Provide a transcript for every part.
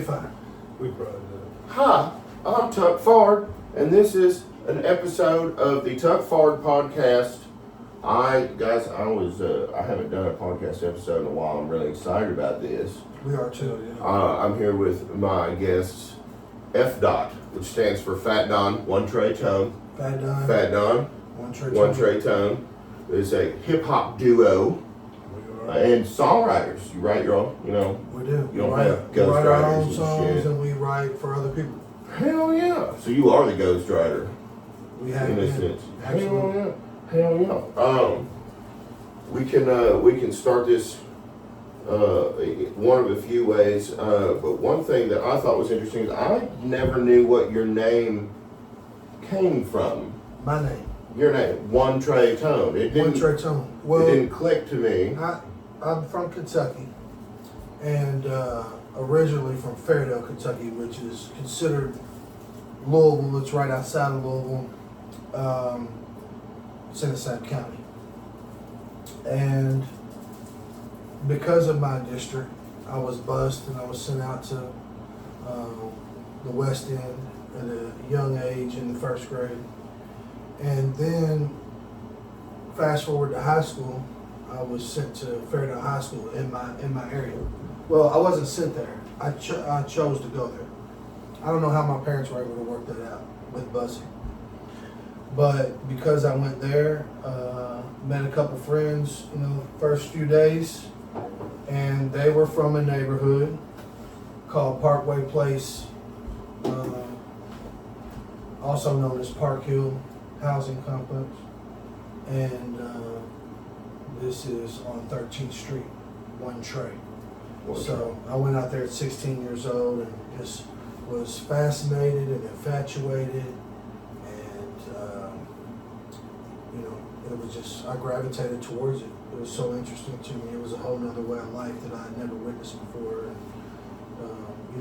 Fine. We probably do. Hi, I'm Tuck Ford, and this is an episode of the Tuck Ford podcast. I haven't done a podcast episode in a while. I'm really excited about this. We are too. Yeah. I'm here with my guests, FDOTT, which stands for Fat Don, One Tray Tone. Fat Don. Fat Don, One Tray Tone. It's a hip hop duo and songwriters. You write your own, We do. You don't we have we write our own ghostwriters and songs shit. and we write for other people. Hell yeah! So you are the ghostwriter. We have In a been. sense. Absolutely. Hell yeah. We can start this one of a few ways. But one thing that I thought was interesting is I never knew what your name came from. My name. Your name, One Tray Tone. One Tray Tone. Well, it didn't click to me. I'm from Kentucky, and originally from Fairdale, Kentucky, which is considered Louisville. It's right outside of Louisville. It's in the same county. And because of my district, I was bused and I was sent out to the West End at a young age in the first grade. And then, fast forward to high school, I was sent to Fairdale High School in my area. Well, I wasn't sent there. I chose to go there. I don't know how my parents were able to work that out with busing. But because I went there, met a couple friends, first few days, and they were from a neighborhood called Parkway Place, also known as Park Hill Housing Complex, and this is on 13th Street, One Tray. So I went out there at 16 years old and just was fascinated and infatuated, and it was just, I gravitated towards it. It was so interesting to me. It was a whole nother way of life that I had never witnessed before. And,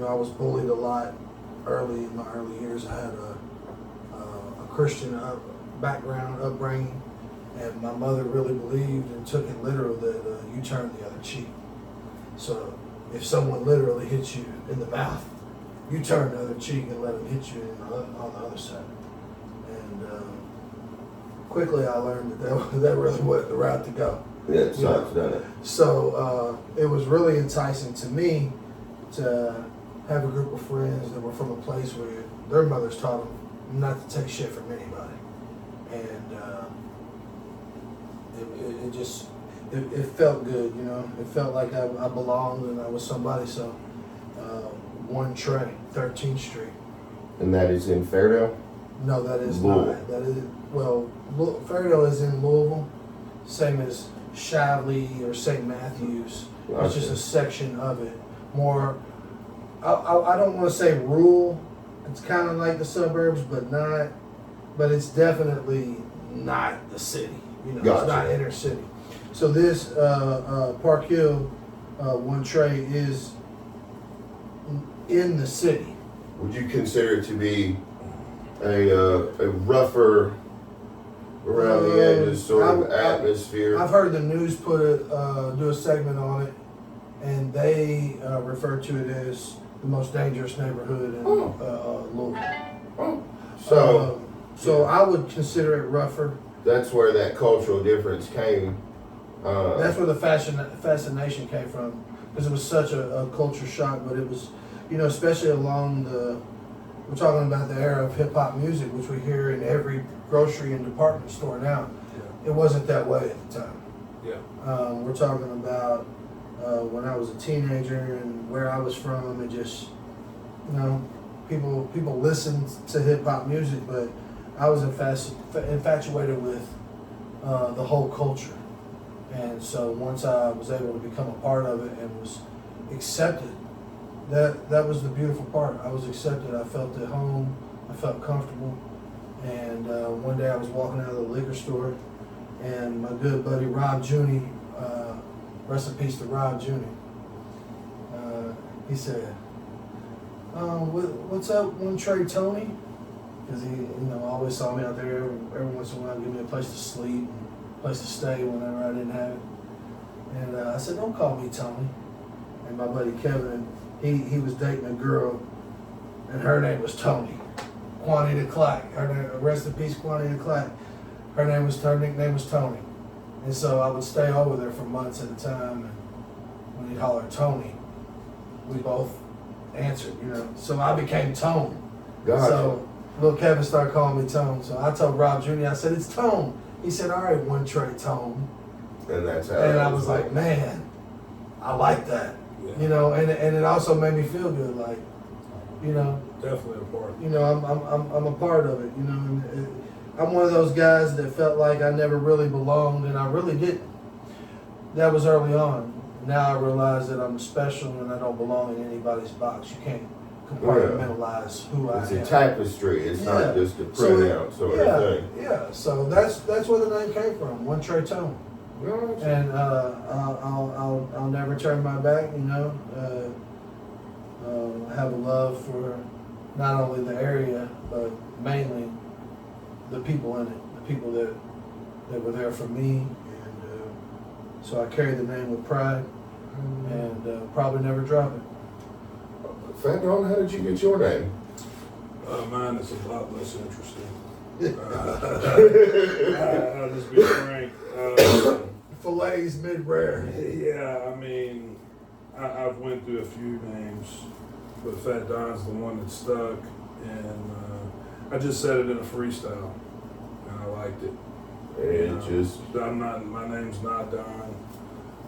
I was bullied a lot early in my early years. I had a Christian upbringing, and my mother really believed and took it literal that you turn the other cheek. So if someone literally hits you in the mouth, you turn the other cheek and let them hit you on the other side. And quickly I learned that really wasn't the route to go. Yeah, it sucks, doesn't it? So it was really enticing to me to have a group of friends that were from a place where their mothers taught them not to take shit from anybody. And it felt good, It felt like I belonged and I was somebody. So One Tray, 13th Street. And that is in Fairdale? No, that is Louisville. not. That is, Fairdale is in Louisville, same as Shively or St. Matthews. Gotcha. It's just a section of it. More, I don't want to say rural. It's kind of like the suburbs, but it's definitely not the city. Gotcha. It's not inner city. So this Park Hill One Tray is in the city. Would you consider it to be a rougher around the edges sort of atmosphere? I've heard the news do a segment on it, and they refer to it as the most dangerous neighborhood in Louisville. Oh. So I would consider it rougher. That's where that cultural difference came. That's where the fascination came from, because it was such a culture shock. But it was, especially along we're talking about the era of hip hop music, which we hear in every grocery and department store now. Yeah. It wasn't that way at the time. Yeah. We're talking about when I was a teenager and where I was from, and just, people listened to hip hop music, but I was infatuated with the whole culture. And so once I was able to become a part of it and was accepted, that was the beautiful part. I was accepted. I felt at home. I felt comfortable. And one day I was walking out of the liquor store, and my good buddy Rob Junie, rest in peace to Rob Junie, he said, "What's up, One Tray Tony?" Because he, always saw me out there every once in a while, give me a place to sleep, a place to stay whenever I didn't have it. And I said, "Don't call me Tony." And my buddy Kevin he was dating a girl, and her name was Tony. Juanita Clack. Her name, rest in peace, Juanita Clack. Her nickname was Tony. And so I would stay over there for months at a time, and when he'd holler Tony, we both answered, you know. So I became Tone. Gotcha. So little Kevin started calling me Tone. So I told Rob Jr., I said, it's Tone. He said, all right, one tray Tone. And that's how. And I was like, man, I like that. Yeah. You know, and it also made me feel good, like, you know, Definitely a part. you know, I'm a part of it, you know, and I'm one of those guys that felt like I never really belonged, and I really didn't. That was early on. Now I realize that I'm special and I don't belong in anybody's box. You can't compartmentalize who I It's am. a tapestry. It's Yeah. not just a So, printout sort of thing. Yeah. So that's where the name came from. One Tray Tone. Gotcha. And I'll never turn my back. You know, I have a love for not only the area but mainly the people in it, the people that were there for me, and so I carry the name with pride, and probably never drop it. Fat Don, how did you get your name? Mine is a lot less interesting. I'll just be frank. Fillets mid-rare. Yeah, I mean, I've went through a few names, but Fat Don's the one that stuck, and I just said it in a freestyle, and I liked it. And You know, just, my name's not Don.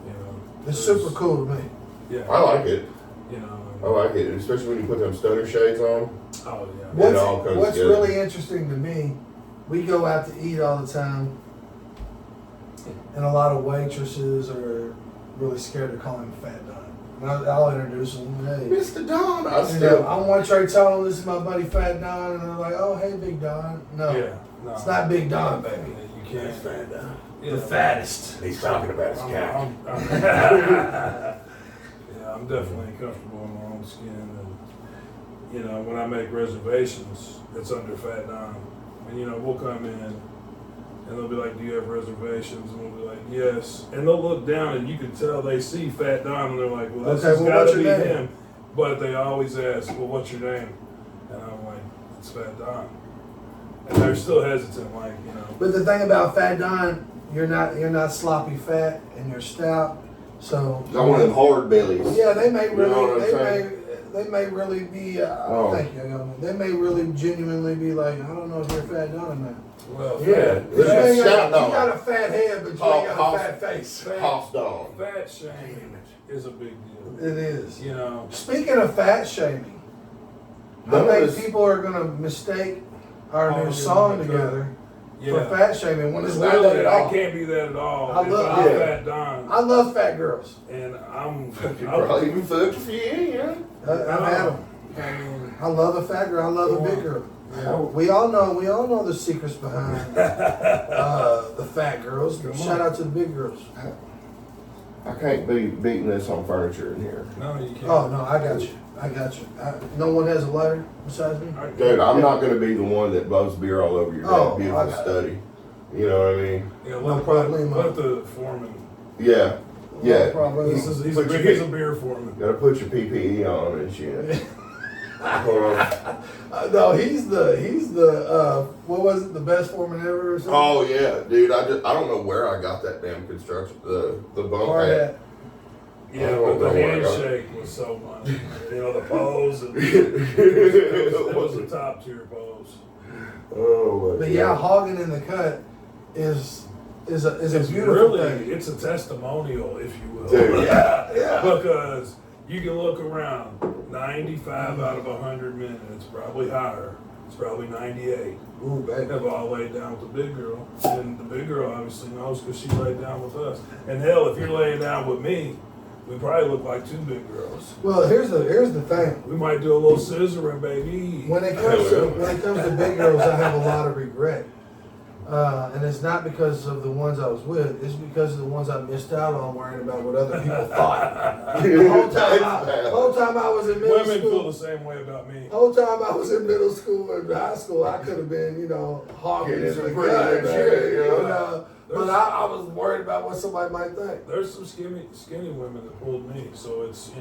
You know, It's super cool to me. Yeah, I like it. you know. I like it, especially when you put them stunner shades on. Oh yeah. It all comes What's together. really interesting to me, we go out to eat all the time, and a lot of waitresses are really scared to call him Fat Don. And I'll introduce them. Hey, Mr. Don, I you know, still. I'm One Tray Tone. This is my buddy Fat Don, and they're like, "Oh, hey, Big Don." No, Yeah. No. it's not Big Don, baby. You can't. Fat Don. Yeah. The fattest. He's talking about his cock. Yeah, I'm definitely comfortable in my own skin, and you know, when I make reservations, it's under Fat Don, and you know, we'll come in, and they'll be like, "Do you have reservations?" And we'll be like, "Yes," and they'll look down, and you can tell they see Fat Don, and they're like, "Well, this Okay, has well, got what's to be your name? him," but they always ask, "Well, what's your name?" And I'm like, "It's Fat Don," and they're still hesitant, like, you know. But the thing about Fat Don, you're not sloppy fat, and you're stout. So Not one of them hard bellies. yeah, they may You know what really, I'm saying? they may really be. Oh. Thank you. They may really genuinely be like, I don't know if you're Fat Don or not. Well, Yeah. You ain't Shout got, you Don. got a fat head, but you Oh, ain't got a Hoss- fat face. Hoss Don. fat shaming is a big deal. It is. You know, Speaking of fat shaming, I None of think this- people are gonna mistake our Oh, new yeah, song yeah. together for yeah. fat shaming when it's not that Really, at I all. can't be that at all. I If love- I'm yeah. Fat Don, I love fat girls. and You probably even fucked a few, yeah. I've had them. I mean, I love a fat girl. I love a big girl. yeah. We all know the secrets behind the fat girls. Come Shout on. out to the big girls. I can't be beating this on furniture in here. No, you can't. Oh no, I got you. No one has a lighter besides me. Dude, I'm not going to be the one that blows beer all over your Oh, damn beautiful I got it. study. You know what I mean? Yeah, No let problemo. the foreman. Yeah. Yeah. No problem. He's a Put your- he's a beer foreman. Gotta put your PPE on and shit. Hold on. No, he's the what was it? The best foreman ever or something? Oh yeah, dude. I don't know where I got that damn construction the bump Hard hat. hat. Yeah, I but don't the know where I got it. handshake was so much. You know, the pose. And it was a top tier pose. Oh my But yeah, God. Hoggin in the cut is a It's beautiful really, thing. it's a testimonial, if you will. Dude. Yeah. Because you can look around, 95 out of 100 men, and it's probably higher. It's probably 98. Ooh, baby. Have all laid down with the big girl. And the big girl obviously knows because she laid down with us. And hell, if you're laying down with me, we probably look like two big girls. Well, here's the thing. We might do a little scissoring, baby. When it comes to big girls, I have a lot of regret, and it's not because of the ones I was with. It's because of the ones I missed out on worrying about what other people thought. The whole time I was in middle Women feel school. the same way about me. Whole time I was in middle school and high school, I could have been, hogging Getting in some the pretty cut, good shit, you know. But I was worried about what somebody might think. There's some skinny women that pulled me, so it's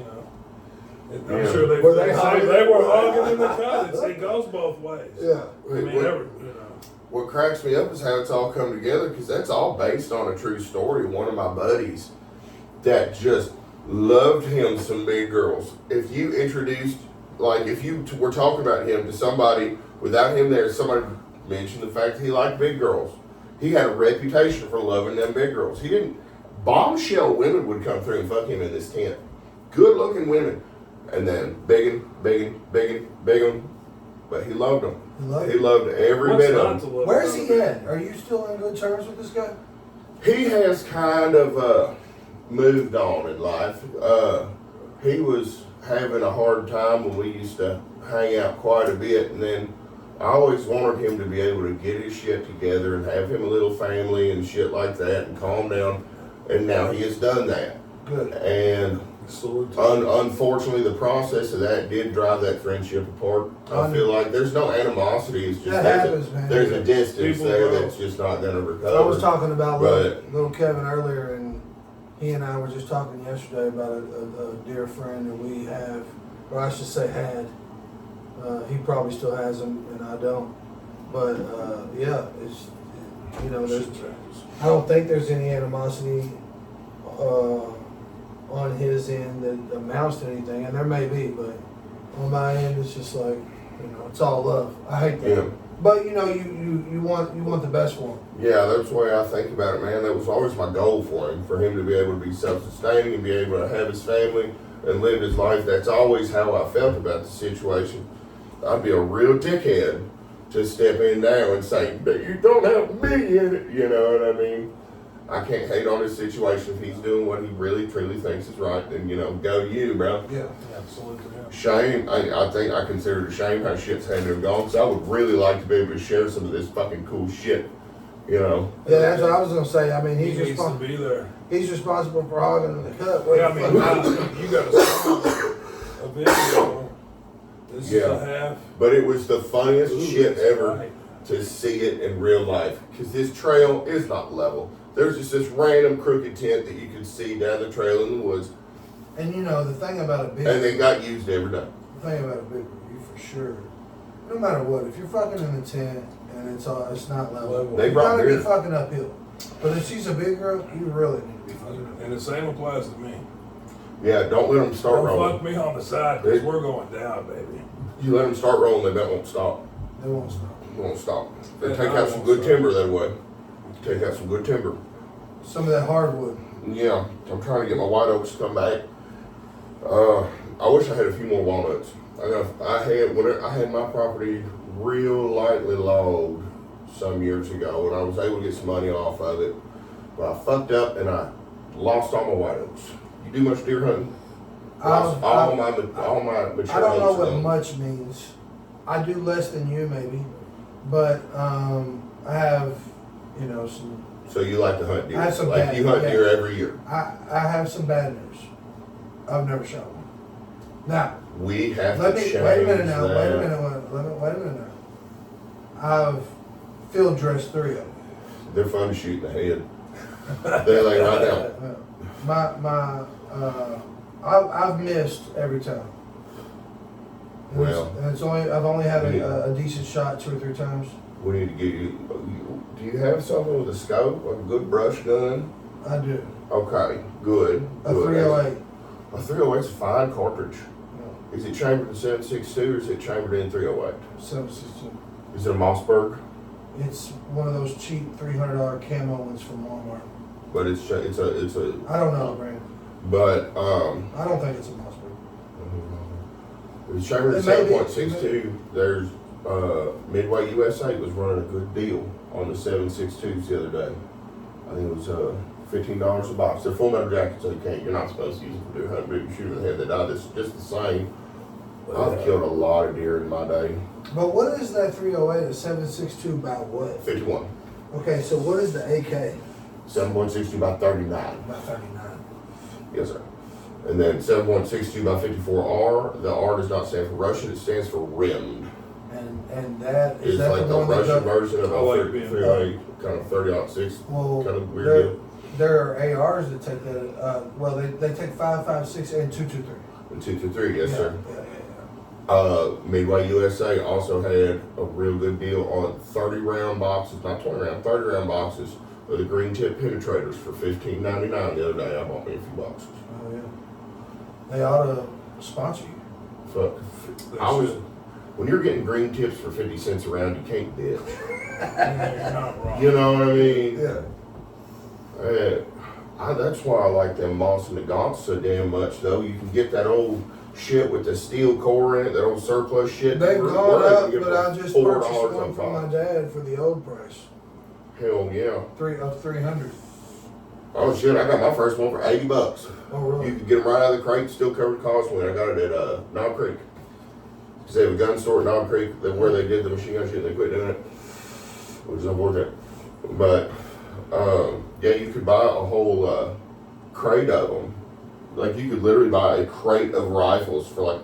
I'm sure they Were they they hogging? were hogging in the cut. It goes both ways. Yeah. I mean, What cracks me up is how it's all come together, because that's all based on a true story. One of my buddies that just loved him some big girls. If you introduced, like, if you were talking about him to somebody without him there, somebody mentioned the fact that he liked big girls. He had a reputation for loving them big girls. He didn't. Bombshell women would come through and fuck him in this tent. Good looking women. And then begging. But he loved them. He loved every bit of them. Where's he at? Are you still in good terms with this guy? He has kind of moved on in life. He was having a hard time when we used to hang out quite a bit, and then I always wanted him to be able to get his shit together and have him a little family and shit like that and calm down. And now he has done that. Good. And unfortunately, the process of that did drive that friendship apart. I feel like there's no animosity. It's just there's a distance there that's just not going to recover. I was talking about little Kevin earlier, and he and I were just talking yesterday about a dear friend that we have, or I should say had. He probably still has him, and I don't. But yeah, it's there's. I don't think there's any animosity on his end that amounts to anything, and there may be, but on my end, it's just like it's all love. I hate that. Yeah. But you want the best for him. Yeah, that's the way I think about it, man. That was always my goal for him to be able to be self-sustaining and be able to have his family and live his life. That's always how I felt about the situation. I'd be a real dickhead to step in now and say, but you don't have me in it, you know what I mean? I can't hate on his situation if he's doing what he really, truly thinks is right, then, go you, bro. Yeah, absolutely. Yeah. Shame, I think I consider it a shame how shit's had to have gone, because I would really like to be able to share some of this fucking cool shit, Yeah, that's what I was going to say. I mean, he needs to be there. He's responsible for hogging the cut. Yeah, I mean, you got a video. This is a half. But it was the funniest shit ever to see it in real life, because this trail is not level. There's just this random crooked tent that you could see down the trail in the woods. And the thing about a big... And they got used every day. The thing about a big you for sure, no matter what, if you're fucking in the tent and it's not level, they you gotta be fucking uphill. But if she's a big girl, you really need to be fucking. And the same applies to me. Yeah, don't let them start rolling. Don't fuck me on the side, because we're going down, baby. You let them start rolling, they won't stop. They won't stop. They won't stop. They take out some good timber that way. Take out some good timber. Some of that hardwood. Yeah, I'm trying to get my white oaks to come back. I wish I had a few more walnuts. I had my property real lightly logged some years ago, and I was able to get some money off of it. But I fucked up and I lost all my white oaks. You do much deer hunting? Lost all my mature. I don't know what much means. I do less than you maybe, but I have some. So you like to hunt deer? I have some like you hunt deer every year? I have some bad news. I've never shot one. Now we have to change wait a minute now. that. Wait a minute now. I've field dressed 3 of them. They're fun to shoot in the head. They're like right now. I've missed every time. I've only had a decent shot 2 or 3 times. We need to get you. Do you have something with a scope, like a good brush gun? I do. Okay, good. A 308. A 308's a fine cartridge. No. Is it chambered in 7.62 or is it chambered in 308? 7.62. Is it a Mossberg? It's one of those cheap $300 camo ones from Walmart. But it's a. I don't know the brand. But I don't think it's a Mossberg. It's chambered in 7.62. There's Midway USA was running a good deal on the 7.62s the other day. I think it was $15 a box. They're full metal jackets, so you're not supposed to use them for deer hunting, but if you shoot in the head, they die. It's just the same. I've killed a lot of deer in my day. But what is that 308, a 7.62 about what? 51. Okay, so what is the AK? 7.62 by 39. About 39. Yes, sir. And then 7.62 by 54R. The R does not stand for Russian, it stands for rimmed. And that is it's that like the Russian version of a 308, kind of 30-06, kind of weird deal. There are ARs that take that. Well, they take 5.56 and 2.23. And 223, yes, Yeah, sir. yeah. Midway USA also had a real good deal on 30-round boxes, not 20-round, 30-round boxes of the green tip penetrators for $15.99 the other day. I bought me a few boxes. Oh yeah. They ought to sponsor you. Fuck. When you're getting green tips for 50 cents a round, you can't bitch. You're not wrong. You know what I mean? Yeah. That's why I like them Moss and the Gaunts so damn much, though. You can get that old shit with the steel core in it, that old surplus shit. They've For- gone where up, you get but for I just $4 purchased one on for my Fox. dad for the old price. Hell yeah. 300. Oh shit, I got my first one for $80. Oh really? You could get them right out of the crate, still covered cost when I got it at Knob Creek. Because they have a gun store at Knob Creek where they did the machine gun shit and they quit doing it. Which is unfortunate. But, yeah, you could buy a whole crate of them. Like, you could literally buy a crate of rifles for like,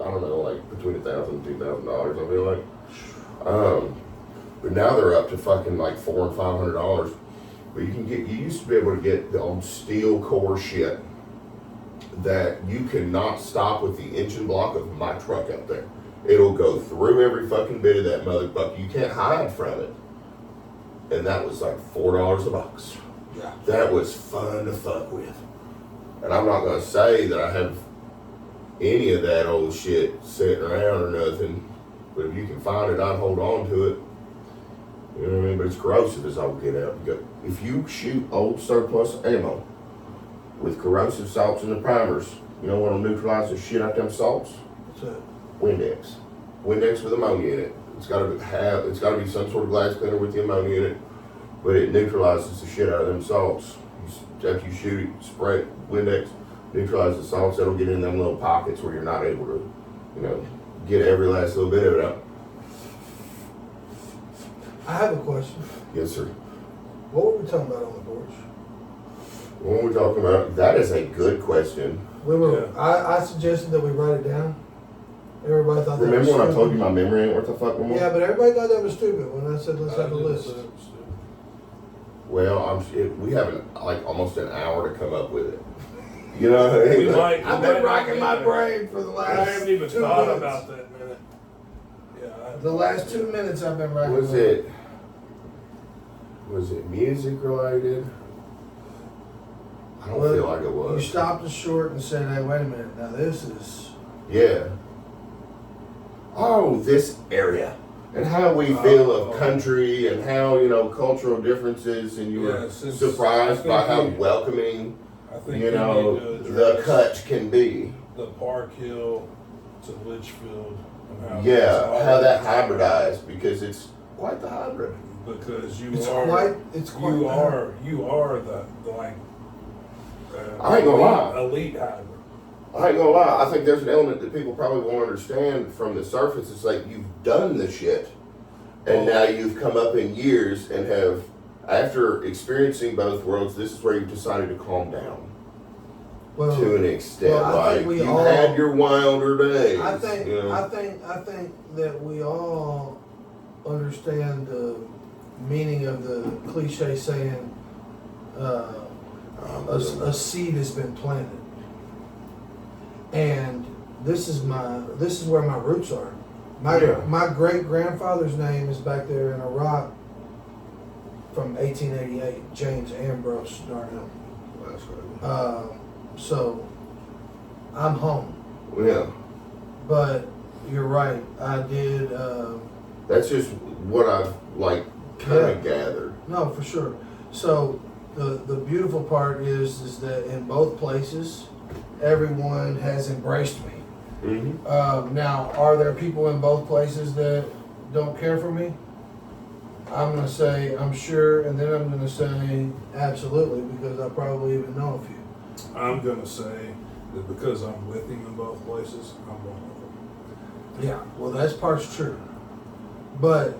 I don't know, like between $1,000 and $2,000, I feel like. But now they're up to fucking like $400 and $500. But you used to be able to get the old steel core shit that you cannot stop with the engine block of my truck out there. It'll go through every fucking bit of that motherfucker. You can't hide from it. And that was like $4 a box. Yeah. That was fun to fuck with. And I'm not gonna say that I have any of that old shit sitting around or nothing. But if you can find it, I'd hold on to it. You know what I mean? But it's corrosive as all get out. If you shoot old surplus ammo with corrosive salts in the primers, you know what'll neutralize the shit out them salts? What's that? Windex. Windex with ammonia in it. It's gotta be some sort of glass cleaner with the ammonia in it, but it neutralizes the shit out of them salts. After you shoot it, spray it, Windex, neutralize the salts. That'll get in them little pockets where you're not able to, get every last little bit of it out. I have a question. Yes, sir. What were we talking about on the porch? What we're talking about, that is a good question. We were. Yeah. I suggested that we write it down. Everybody thought that was Remember when I stupid. told you my memory ain't worth a fuck no more? Yeah, but everybody thought that was stupid when I said let's have a list. Well, we have like almost an hour to come up with it. You know what I mean? I've been racking my brain for the last. I haven't even 2 thought minutes. about that minute. Yeah. The last 2 minutes I've been racking. Was it music related? I don't Well, feel like it was. You stopped us short and said, "Hey, wait a minute. Now this is." Yeah. Oh, this area. And how we feel of country and how, cultural differitz, and you were surprised by how welcoming, I think the cut can be. The Park Hill to Litchfield and how Yeah, how that hybridized, because it's quite the hybrid. Because you It's are quite you are the like I ain't gonna lie. elite hybrid. I ain't gonna lie, I think there's an element that people probably won't understand from the surface. It's like you've done the shit, and now you've come up in years and have, after experiencing both worlds, this is where you've decided to calm down. Well, To an extent, well, I think like we you've all- had your wilder days. I think you I think that we all understand the meaning of the cliche saying, a seed has been planted, and this is where my roots are. My great grandfather's name is back there in a rock from 1888, James Ambrose Darnell. That's right. So I'm home, Yeah, but you're right. I did. that's just what I've kind of gathered. No, for sure. So the beautiful part is that in both places, everyone has embraced me. Mm-hmm. Now, are there people in both places that don't care for me? I'm gonna say I'm sure, and then I'm gonna say absolutely, because I probably even know a few. I'm gonna say that because I'm with him in both places, I'm one of them. Yeah, well, that's part's true. But,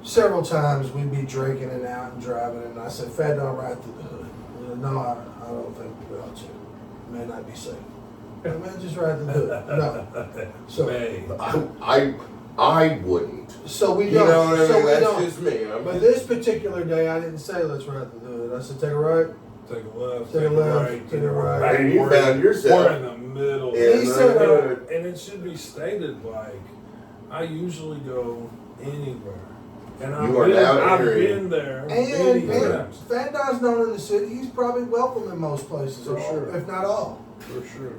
several times we'd be drinking and out and driving, and I said, "Fat dog right through the hood." No, I don't think we ought to. It may not be safe. Man, just right through the hood. No. So, I wouldn't. so we You don't. know what I mean? So we That's don't. just me. But this particular day, I didn't say let's ride through the hood. I said, take a right. take a left, Take a left, take a right. And you found yourself We're in the middle. in He the said, hood. And it should be stated like, I usually go anywhere. And I've been there many And times. Fat Don's known in the city. He's probably welcome in most places, For sure. if not all. For sure.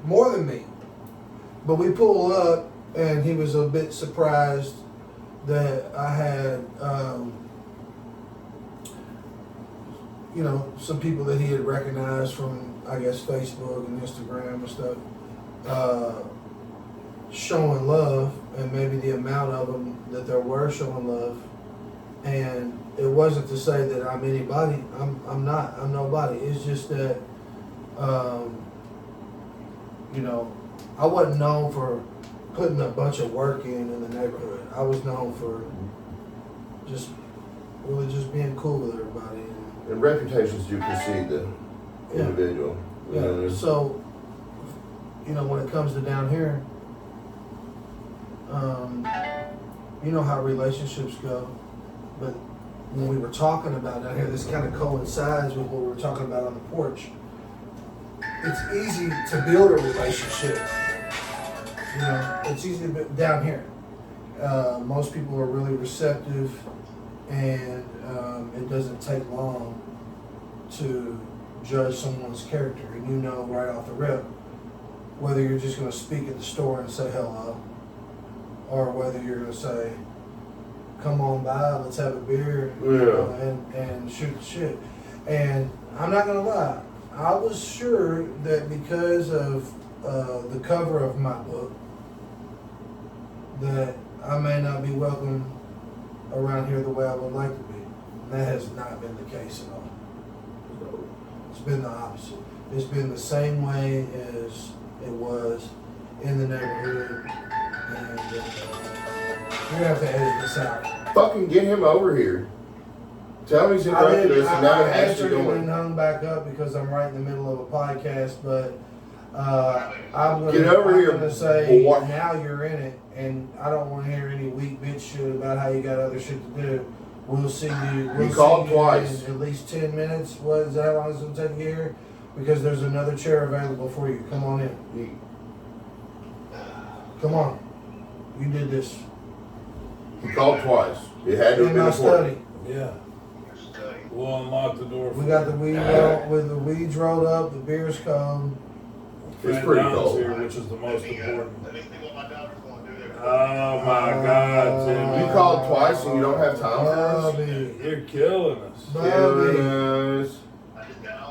More than me. But we pull up, and he was a bit surprised that I had, some people that he had recognized from, I guess, Facebook and Instagram and stuff, showing love, and maybe the amount of them that there were showing love. And it wasn't to say that I'm anybody. I'm not. I'm nobody. It's just that, I wasn't known for putting a bunch of work in the neighborhood. I was known for just being cool with everybody. And reputations do precede the individual. Yeah. So, when it comes to down here, you know how relationships go. But when we were talking about down here, this kind of coincides with what we were talking about on the porch. It's easy to build a relationship. It's easy to build down here. Most people are really receptive, and it doesn't take long to judge someone's character. And you know right off the rip whether you're just going to speak at the store and say hello, or whether you're going to say, come on by, let's have a beer, and shoot the shit. And I'm not going to lie, I was sure that because of the cover of my book, that I may not be welcome around here the way I would like to be. And that has not been the case at all. It's been the opposite. It's been the same way as it was in the neighborhood. And you're gonna have to edit this out. Fucking get him over here. Tell him he's interrupted us, and now I it has to answered go him and in. hung back up because I'm right in the middle of a podcast, but I'm Get over here, gonna say boy. now you're in it, and I don't want to hear any weak bitch shit about how you got other shit to do. We'll see you. We'll You called see you twice. in at least 10 minutes. What is that? How long is it gonna take to get here? Because there's another chair available for you. Come on in. Come on. You did this. He called twice. It had to have In been my important. study. Yeah. We'll unlock the door. We got the weed with the weeds rolled up. The beer's cold. It's pretty cold. Here, which is the most important. Oh my God, Jimmy! You called twice and you don't have time for us? Bobby. You're killing us. Killing Bobby. us. I just got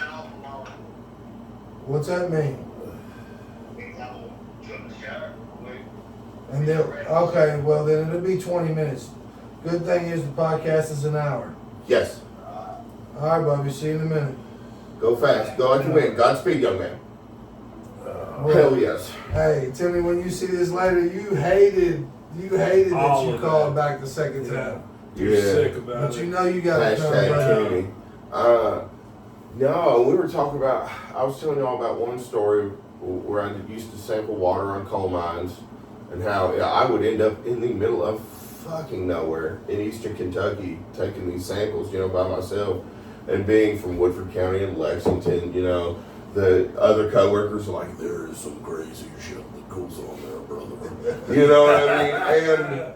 off from Walmart. What's that mean? Means I will jump in the shower, wait. And then, okay, well then it'll be 20 minutes. Good thing is the podcast is an hour. Yes. All right, Bobby. See you in a minute. Go fast. Go like you win. Godspeed, young man. Well, Hell yes. hey, tell me when you see this later. You hated that All you of called that. back the second Yeah. time. You're Yeah. sick about But it. you know you got to come Hashtag back. Kenny. No, we were talking about, I was telling y'all about one story where I used to sample water on coal mines and how I would end up in the middle of fucking nowhere in eastern Kentucky taking these samples, by myself, and being from Woodford County and Lexington, the other coworkers are like, there is some crazy shit that goes on there, brother. You know what I mean? And,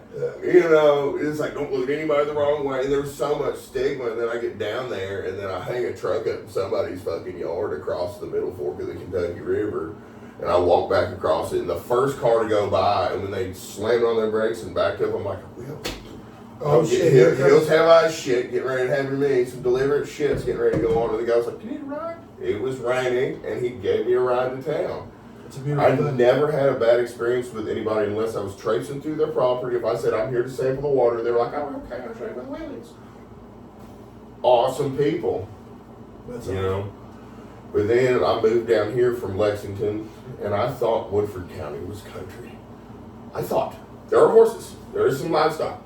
it's like, don't look at anybody the wrong way. And there's so much stigma. And then I get down there and then I hang a truck up in somebody's fucking yard across the middle fork of the Kentucky River. And I walk back across it. And the first car to go by, and when they slammed on their brakes and backed up, I'm like, well, Oh shit! Here He'll comes- tell us shit, getting ready to happen to me. Some deliberate shit's getting ready to go on. And the guy was like, you need a ride? It was raining, and he gave me a ride to town. It's a beautiful I've thing. never had a bad experience with anybody unless I was traipsing through their property. If I said, I'm here to sample the water, they were like, oh, okay, I'll show you my wheelies. Awesome people, That's you all. know. But then I moved down here from Lexington, and I thought Woodford County was country. I thought. There are horses. There is some livestock.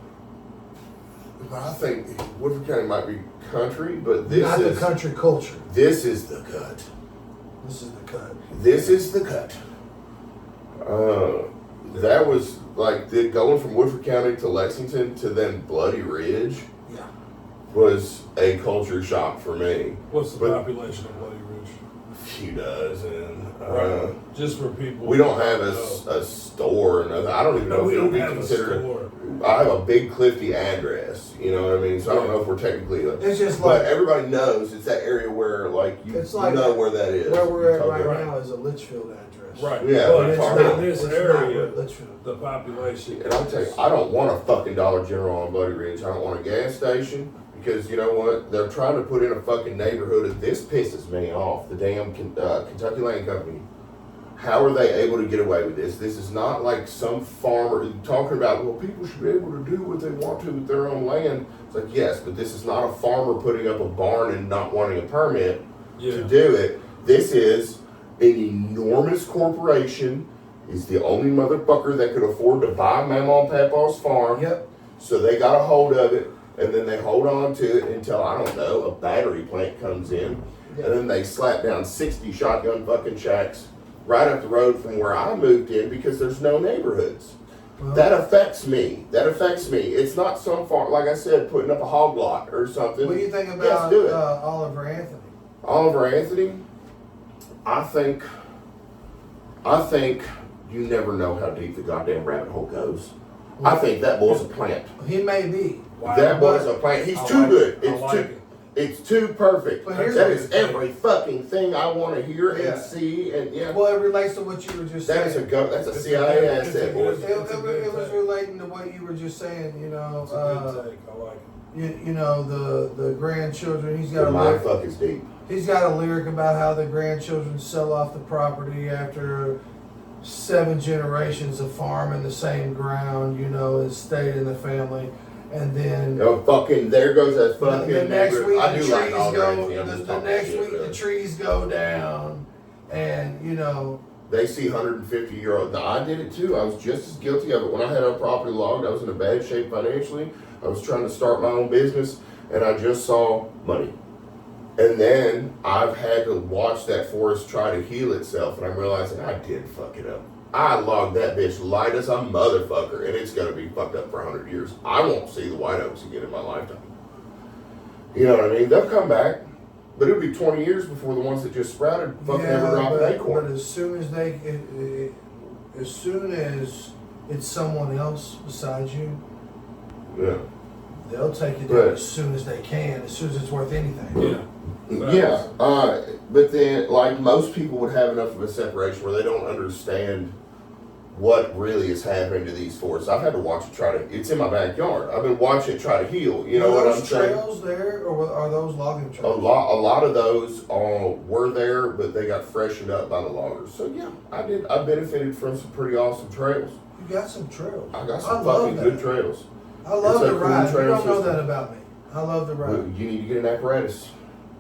But I think Woodford County might be country, but this Not is the country culture. this is the cut. This is the cut. This is the cut. That was like going from Woodford County to Lexington to then Bloody Ridge Yeah. was a culture shock for me. What's the But- population of Bloody Ridge? Few dozen. Right. Just for people. We don't have who a store or nothing. I don't even know we if it'll don't be have a considered. store. I have a big Clifty address, you know what I mean? So I don't know if we're technically. It's just but like everybody knows it's that area where, like, you, It's like you know where that is. where we're at You right totally now is a Litchfield address. Right. Yeah, But but it's it's in not- this It's area, not Litchfield. the population. And I'll tell you, I don't want a fucking Dollar General on Bloody Ridge. I don't want a gas station because you know what? They're trying to put in a fucking neighborhood, and this pisses me off. The damn Kentucky Land Company. How are they able to get away with this? This is not like some farmer talking about, well, people should be able to do what they want to with their own land. It's like, yes, but this is not a farmer putting up a barn and not wanting a permit to do it. This is an enormous corporation. He's the only motherfucker that could afford to buy Mama and Papa's farm. Yep. So they got a hold of it, and then they hold on to it until, I don't know, a battery plant comes in. And then they slap down 60 shotgun fucking shacks right up the road from where I moved in because there's no neighborhoods. Well, That affects me. That affects me. It's not some farm, like I said, putting up a hog lot or something. what do you think Yes, about do it. Oliver Anthony? Oliver Anthony, I think you never know how deep the goddamn rabbit hole goes. I think that boy's a plant. He may be. Wow. That boy's a plant. He's I too like good. it. I It's like too. it. It's too perfect. But here's That the is every fucking thing I want to hear Yeah. and see, and yeah, Well, it relates to what you were just that is saying. that's a It's CIA a good- asset, it's a boys. good- It was relating to what you were just saying. You know, It's a good take. I like it. you know the grandchildren. He's got The a mind lyric. fuck is deep. He's got a lyric about how the grandchildren sell off the property after 7 generations of farming the same ground. You know, and stayed in the family, and then. Oh, fucking, there goes that fucking. The next neighbor. week I the do trees like all go. that. The next week the trees go down, and you know. They see 150-year-old. Now, I did it too. I was just as guilty of it. When I had our property logged, I was in a bad shape financially. I was trying to start my own business, and I just saw money. And then I've had to watch that forest try to heal itself, and I'm realizing I did fuck it up. I logged that bitch light as a motherfucker, and it's gonna be fucked up for 100 years. I won't see the white oaks again in my lifetime. You know what I mean? They'll come back, but it'll be 20 years before the ones that just sprouted fucking ever drop an but acorn. as soon as as soon as it's someone else besides you, Yeah. they'll take it down Right. as soon as they can, as soon as it's worth anything. Yeah. Yeah, but then, like, most people would have enough of a separation where they don't understand what really is happening to these forests. I've had to watch it try to, it's in my backyard. I've been watching it try to heal. You know Are what I'm those saying? trails there, or are those logging A trails? lot of those were there, but they got freshened up by the loggers. So yeah, I benefited from some pretty awesome trails. You got some trails. I got some love fucking that. good trails. I love It's a the cool ride. You trail don't know system. that about me. I love the Well, ride. you need to get an apparatus.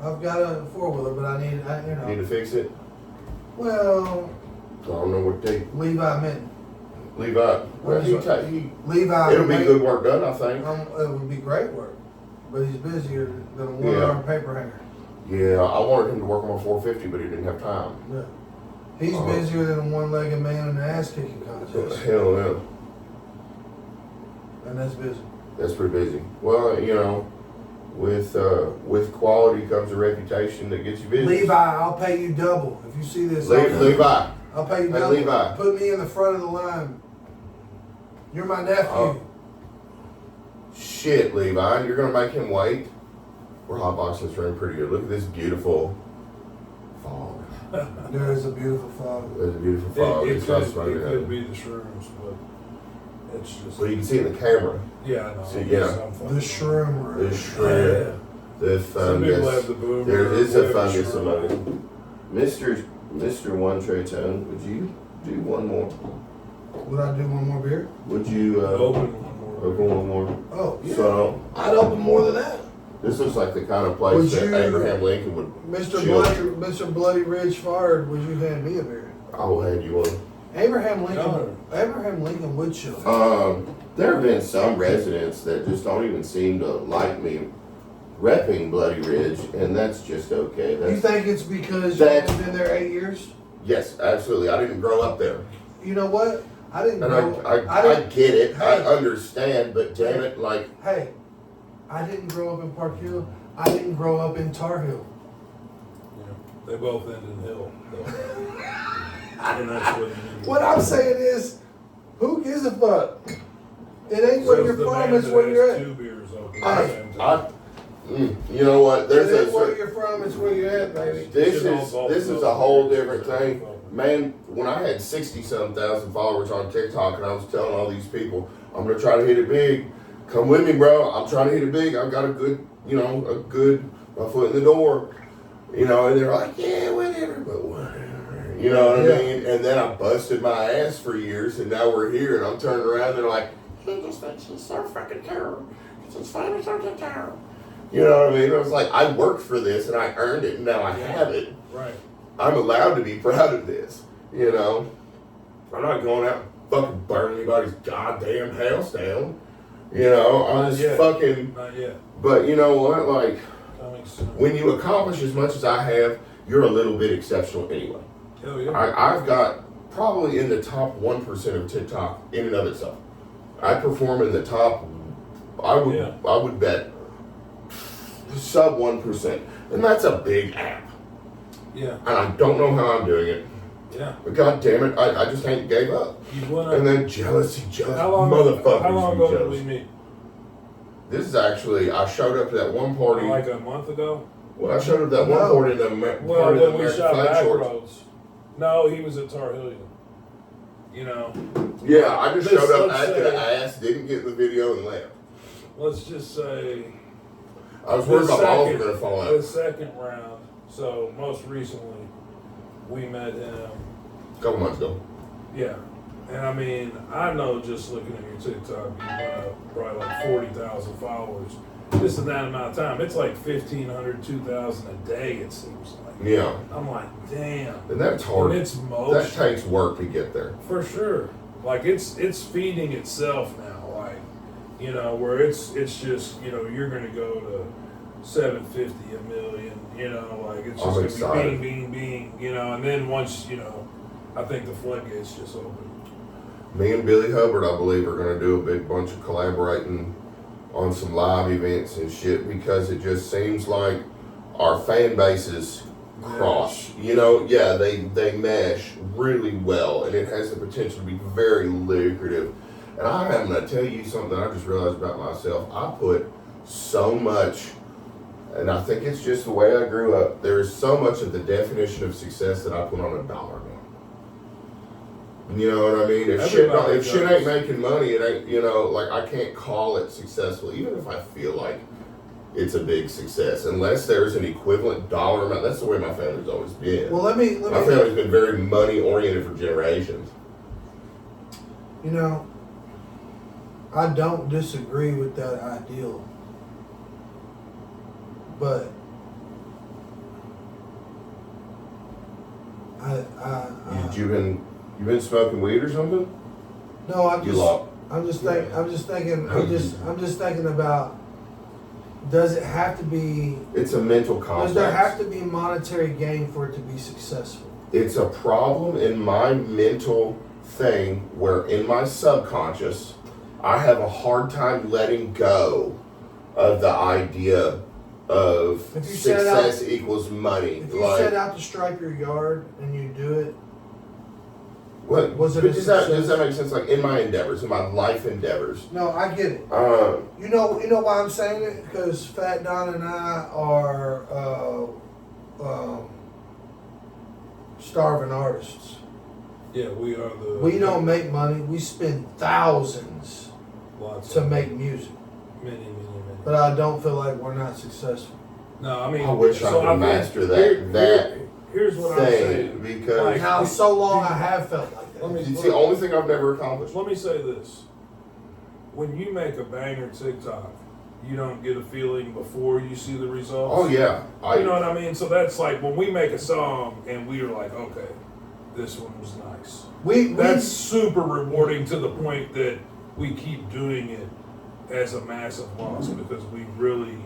I've got a 4-wheeler, but I need, You need to fix it. Well, I don't know what they Levi Minton. leave out. Well, Levi. it'll be good work done, I think. It would be great work, but he's busier than a Yeah. one-arm paper hanger. Yeah, I wanted him to work on my 450, but he didn't have time. Yeah. He's busier than a one-legged man in an ass-kicking contest, Hell no. and that's busy. That's pretty busy. Well, you know, with quality comes a reputation that gets you busy. Levi, I'll pay you double if you see this. Levi. I'll pay you Hey, double. Levi. Put me in the front of the line. You're my nephew. Oh. Shit, Levi, you're gonna make him wait. We're hotboxing this room pretty good. Look at this beautiful fog. There is a beautiful fog. There's a beautiful fog. It It's not could smoking. be the shrooms, but it's just. But you can see in the camera. Yeah, I know. See, yeah. The shroom room. The shrimp, the Some people have fungus. the boomer. There is a whatever fungus shroom. among it. Mr. One Tray Tone, would you do one more? Would I do one more beer? Would you Open one more. open one more? Oh, yeah. So I'd open more than that. this looks like the kind of place Would that you- Abraham Lincoln would. Mr. chill. Bloody Ridge Fard, would you hand me a beer? I will hand you one. Abraham Lincoln. No. Abraham Lincoln would chill. There have been some residents that just don't even seem to like me repping Bloody Ridge, and that's just okay. You That's, think it's because That's- you've been there 8 years? yes, absolutely. I didn't grow up there, You know what? I didn't and know. I didn't- get it. I Hey. understand, but damn it, like Hey, I didn't grow up in Park Hill. I didn't grow up in Tar Heel. Yeah. They both end in Hill. Though. And that's what you need. What I'm saying is, who gives a fuck? It ain't where Says you're the from, man it's that where you're has at. 2 beers open at the same time. You know what? It ain't where you're from, it's where you're at, baby. This is a whole different thing. Man, when I had 60-some thousand followers on TikTok and I was telling all these people, I'm going to try to hit it big. Come with me, bro. I'm trying to hit it big. I've got a good, my foot in the door. And they're like, yeah, whatever, but whatever. You know what I mean? And then I busted my ass for years and now we're here and I'm turning around and they're like, he just thinks he's so fucking terrible. He's famous on TikTok. You know what I mean? I was like, I worked for this and I earned it and now I have it. Right. I'm allowed to be proud of this, I'm not going out and fucking burning anybody's goddamn house down. I'm just fucking. Not yet. But you know what? Like, Coming soon. when you accomplish as much as I have, you're a little bit exceptional anyway. Hell yeah. I've got probably in the top 1% of TikTok in and of itself. I perform in the top, I would bet, sub 1%. And that's a big app. Yeah. And I don't know how I'm doing it. Yeah. But god damn it, I just ain't gave up. And then jealousy, motherfuckers How long be ago did jealous. we meet? This is actually, I showed up to that one party. Like a month ago? Well, I showed up to that one party in the Well, party in the when we American shot flag shorts. Backroads. No, he was at Tar Heel. Yeah, I just showed up, let's acted say- ass, didn't get in the video, and left. Let's just say I was worried the my balls were second- going to fall the out. second round. So most recently, we met him. A couple months ago. Yeah, and I mean, I know just looking at your TikTok, you have probably like 40,000 followers. Just in that amount of time, it's like 1,500, 2,000 a day. It seems like. Yeah. I'm like, damn. And that's hard. And it's That takes work to get there. for sure. Like it's feeding itself now. Like, where it's just you're gonna go to 750, $1 million. Like it's I'm just gonna excited. be bing. And then once I think the floodgates just open. Me and Billy Hubbard, I believe, are going to do a big bunch of collaborating on some live events and shit because it just seems like our fan bases cross. They mesh really well and it has the potential to be very lucrative. And I'm going to tell you something I just realized about myself. I put so much, and I think it's just the way I grew up, there's so much of the definition of success that I put on a dollar now. You know what I mean? If shit ain't making money, it ain't, I can't call it successful, even if I feel like it's a big success, unless there's an equivalent dollar amount. That's the way my family's always been. Well, let me. My family's been very money oriented for generations. I don't disagree with that ideal, but You been smoking weed or something? No, I'm just thinking about, does it have to be, It's a mental does complex. there have to be monetary gain for it to be successful? It's a problem in my mental thing where in my subconscious, I have a hard time letting go of the idea of If you set success out- equals money. If you set out to stripe your yard and you do it, what was it but a does success? that make sense? Like in my endeavors, in my life endeavors. no, I get it. Um, You know why I'm saying it? Because Fat Don and I are starving artists. Yeah, we are the. We don't make money. We spend thousands lots to of make music, many. but I don't feel like we're not successful. No, I mean, I wish I could think master that Here's what I'm thing saying. because Like, Now, so long I have felt like that. Let me- it's the only thing I've never accomplished. Let me say this: when you make a banger TikTok, you don't get a feeling before you see the results. Oh yeah, You know what I mean? So that's like when we make a song and we are like, okay, this one was nice. That's super rewarding to the point that we keep doing it as a massive loss because we really,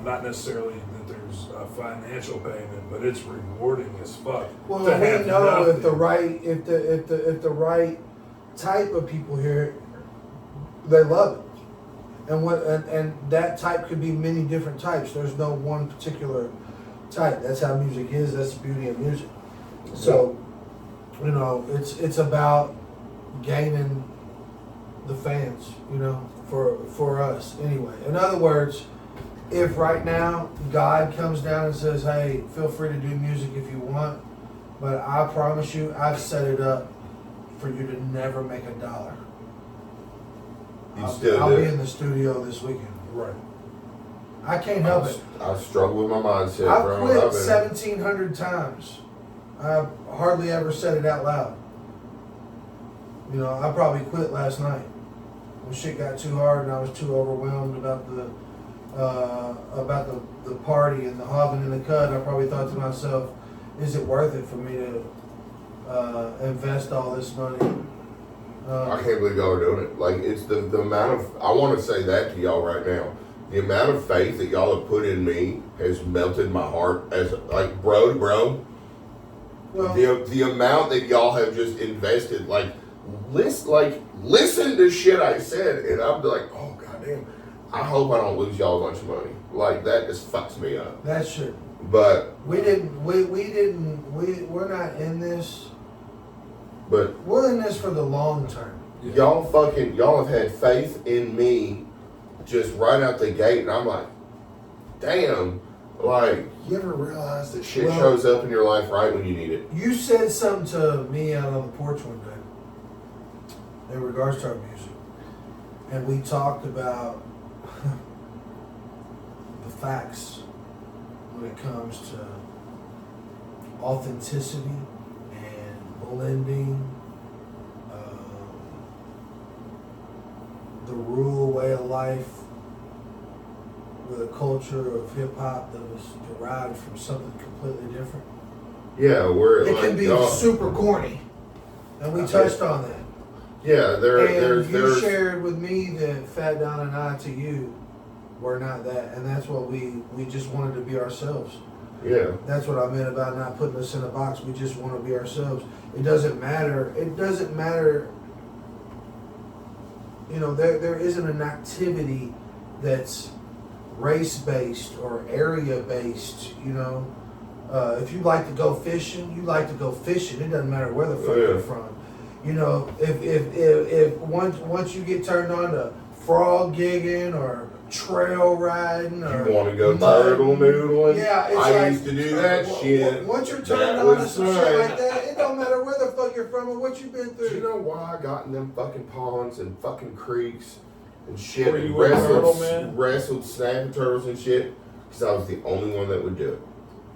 not necessarily that there's a financial payment, but it's rewarding as fuck. Well, to we have know if the nothing. right type of people hear it, they love it. and that type could be many different types. There's no one particular type. That's how music is. That's the beauty of music. So, you know, it's about gaining the fans, you know, for us anyway. In other words, if right now God comes down and says, hey, feel free to do music if you want, but I promise you, I've set it up for you to never make a dollar. I'll be in the studio this weekend. Right. I can't help it. I struggle with my mindset, I've bro. quit 1,700 times. I hardly ever said it out loud. You know, I probably quit last night when shit got too hard and I was too overwhelmed about the party and the Hoggin and the cut. I probably thought to myself, is it worth it for me to invest all this money? I can't believe y'all are doing it. Like, it's the amount of, I want to say that to y'all right now. The amount of faith that y'all have put in me has melted my heart as, like, bro to bro. Well, The amount that y'all have just invested, listen to shit I said, and I'm like, oh, goddamn. I hope I don't lose y'all a bunch of money. Like, that just fucks me up. that shit. But, We're not in this. but We're in this for the long term. Yeah. y'all have had faith in me just right out the gate, and I'm like, damn, like, you ever realize that shit shows up in your life right when you need it? You said something to me out on the porch one day in regards to our music, and we talked about the facts when it comes to authenticity and blending, the rural way of life with a culture of hip hop that was derived from something completely different. Yeah, we're It like, can be super corny, and we touched on that. yeah, And there's you shared with me that Fat Don and I to you were not that, and that's what we just wanted to be ourselves. yeah. That's what I meant about not putting us in a box. We just want to be ourselves. It doesn't matter. It doesn't matter. You know, there isn't an activity that's race-based or area-based, you know. If you like to go fishing, you like to go fishing. It doesn't matter where the fuck you're from. You know, if once you get turned on to frog gigging or trail riding or You want to go mud, turtle noodling? yeah, it's I like, used to do that shit. Once you're That turned on to was some fun. shit like that, it don't matter where the fuck you're from or what you've been Do you through. know why I got in them fucking ponds and fucking creeks and shit Were you and with turtle, man? wrestled snapping turtles and shit? Because I was the only one that would do it.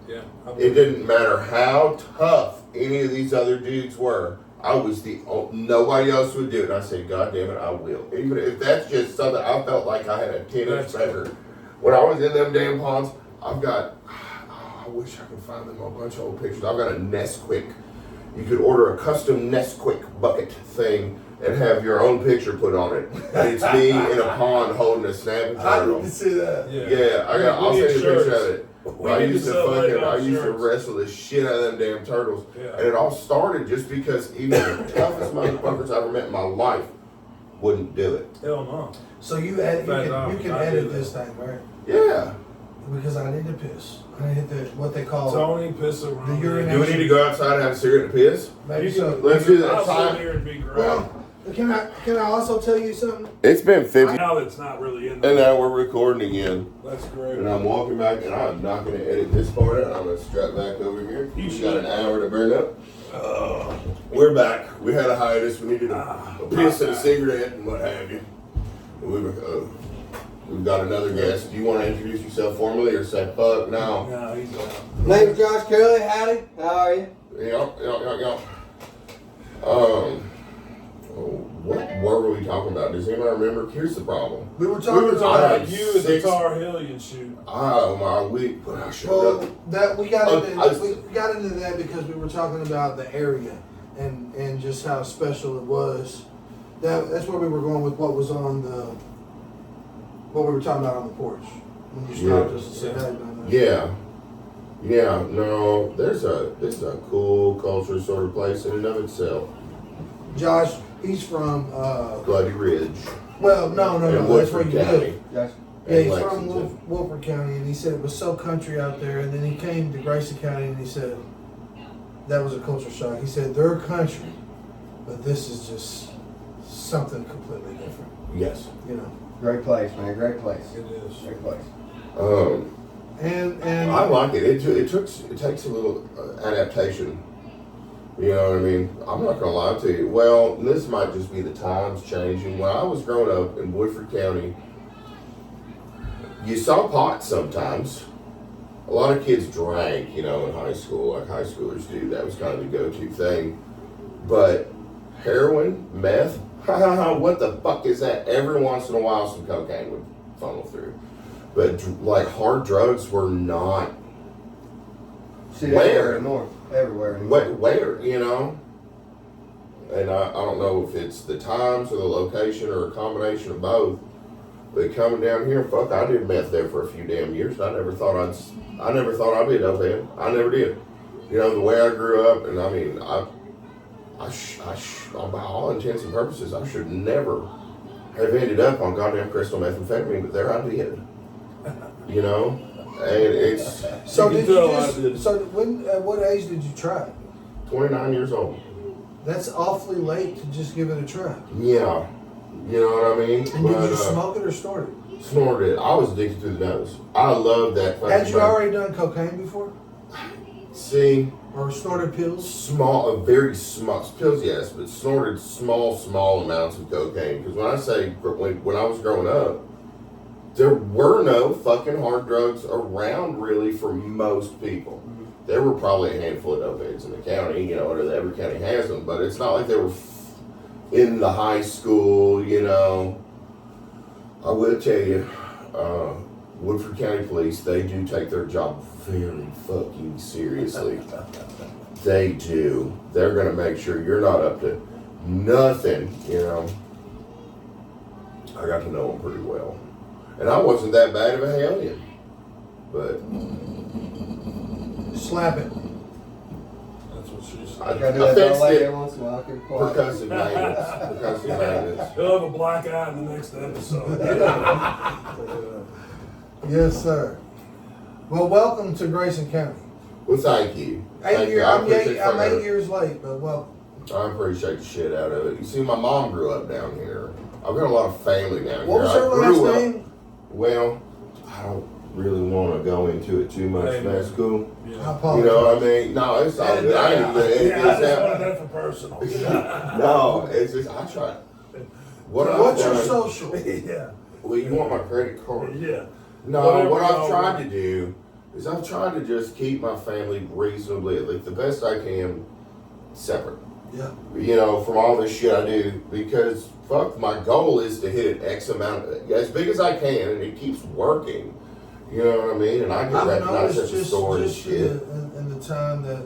Yeah. It didn't matter how tough any of these other dudes were. I was nobody else would do it. And I said, God damn it, I will. Even if that's just something, I felt like I had a 10-inch record. When I was in them damn ponds, I wish I could find them a bunch of old pictures. I've got a Nesquik. You could order a custom Nesquik bucket thing and have your own picture put on it. And it's me in a pond holding a snapping I turtle. didn't see that. Yeah, I'll We send need you a picture shirts. of it. We I need used to to sell I $8 used to shirts. wrestle the shit out of them damn turtles. Yeah. And it all started just because even the toughest motherfuckers I ever met in my life wouldn't do it. Hell no. So you can I edit do this thing, right? Yeah. Because I need to piss. I need to hit what they call Tony, piss around. The here. urination. Do we need to go outside and have a cigarette and piss? maybe You so. can- Let's do that. I'll Time. sit here and be great. Well, can I also tell you something? It's been 50 Now that's not really in and there. now we're recording again. That's great. And I'm walking back and I'm not going to edit this part out. I'm going to strut back over here. You We should. got an hour to burn up. We're back. We had a hiatus. We needed a piss and a cigarette and what have you. And we've got another guest. Do you want to introduce yourself formally or say fuck no? No, he's out. Name is Josh Curley. Howdy. How are you? Yeah. What were we talking about? Does anybody remember? Here's the problem. We were We talking were about. talking I about had you as a 6 Tar Hillian shoot. Oh my week when I showed Well, up. that we got into I- we got into that because we were talking about the area and just how special it was. That's where we were going with what was on what we were talking about on the porch when you stopped us and said, "Hey, man." Yeah. No, this is a cool culture sort of place in and of itself. Josh, he's from, Bloody Ridge. well, no, In that's where Woodford you County. live. Josh, Yeah, in he's from Lexington. Wolford County, and he said it was so country out there. And then he came to Grayson County, and he said that was a culture shock. He said they're country, but this is just something completely different. Yes. You know, great place, man. Great place. It is. Great place. and I like it. It takes a little adaptation. You know what I mean? I'm not gonna lie to you. Well, this might just be the times changing. When I was growing up in Woodford County, you saw pot sometimes. A lot of kids drank, in high school, like high schoolers do. That was kind of the go-to thing. But heroin, meth, what the fuck is that? Every once in a while, some cocaine would funnel through. But like hard drugs were not See, Where? everywhere anymore. Everywhere anymore. where, And I don't know if it's the times or the location or a combination of both. But coming down here, fuck, I did meth there for a few damn years. I never thought I'd be a dope head. I never did. The way I grew up, and I mean, by all intents and purposes, I should never have ended up on goddamn crystal methamphetamine, but there I did. And it's so You did can you tell I just? did. So when? At what age did you try it? 29 years old. That's awfully late to just give it a try. Yeah. You know what I mean? And did you smoke it or snort it? Snorted it. I was addicted to the nose. I love that fucking Had you thing. already done cocaine before, See, or snorted pills? very small pills, yes, but snorted small amounts of cocaine. Because when I say when I was growing up, there were no fucking hard drugs around really for most people. There were probably a handful of dope heads in the county, or every county has them, but it's not like they were in the high school, I will tell you, Woodford County Police, they do take their job very fucking seriously. They do. They're going to make sure you're not up to nothing, I got to know them pretty well. And I wasn't that bad of a hellion. But Slap it. That's what she said. I gotta do I that fixed like it every once in a while. Keep quiet. percussive maintenance. He'll have a black eye in the next episode. Yes, sir. Well, welcome to Grayson County. Well, thank you. I'm appreciate I'm that. 8 years late, but welcome. I appreciate the shit out of it. You see, my mom grew up down here. I've got a lot of family down What here. was her I last grew up- name? Well, I don't really want to go into it too much. Hey, man. That's cool. I Yeah. You apologize. know what I mean? No, it's all good. I ain't even. Yeah, I just wanted that for personal. No, it's just I try. What's your social? Yeah. Well, you want my credit card? Yeah. No, Whatever what I've y'all tried want. to do is I've tried to just keep my family reasonably, like the best I can, separate. Yeah. From all this shit I do, because fuck, my goal is to hit an X amount, as big as I can, and it keeps working. You know what I mean? And I get I've recognized noticed at the store and just shit. in the time that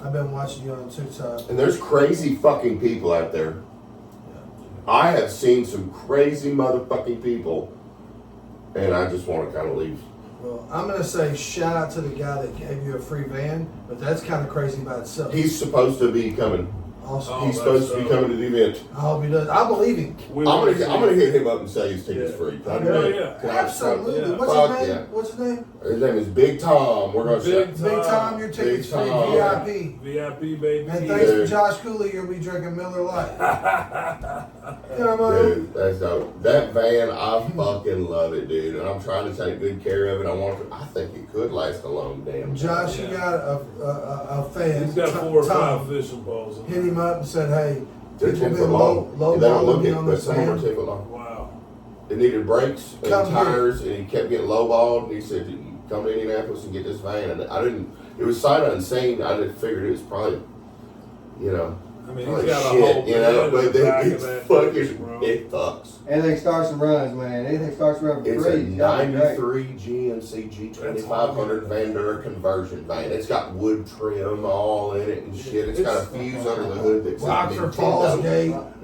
I've been watching you on TikTok. And there's crazy fucking people out there. I have seen some crazy motherfucking people, and I just want to kind of leave. Well, I'm gonna say shout out to the guy that gave you a free van, but that's kind of crazy by itself. He's supposed to be coming. Awesome. Oh, He's supposed to be that's coming to the event. I hope he does. I believe him. I'm gonna hit him up and say his ticket's Yeah. free. Hell yeah. Can I- Absolutely. Yeah. What's Fuck his name? yeah. What's his name? His name is Big Tom. We're gonna Big say. Big Tom, your ticket's free. Tom. VIP. VIP, baby. And thanks to Dude. Josh Cooley, you'll be drinking Miller Lite. You know what I mean? Dude, that's dope. That van, I fucking love it, dude. And I'm trying to take good care of it. I think it could last a long damn time. Josh, you got a fan. He's got 4 or 5 Tom, fishing poles. hit him up and said, hey, They're people 10 been foot long. low They don't balling look me it, on but this some of them are van. 10 foot long. Wow. It needed brakes and Come here. tires, and he kept getting lowballed. And he said, "You come to Indianapolis and get this van." And I didn't. It was sight unseen. I just figured it was probably, I mean, probably he's got a shit, whole But bed in the back it's of that fucking bitch, bro. it fucks. Anything starts and runs, man. Anything starts and runs for It's free. a It's gotta be great. '93 GMC G2500 Van Der conversion van. It's got wood trim all in it and shit. It's got a fuse under the hood that's a Rockford Falls Nintendo.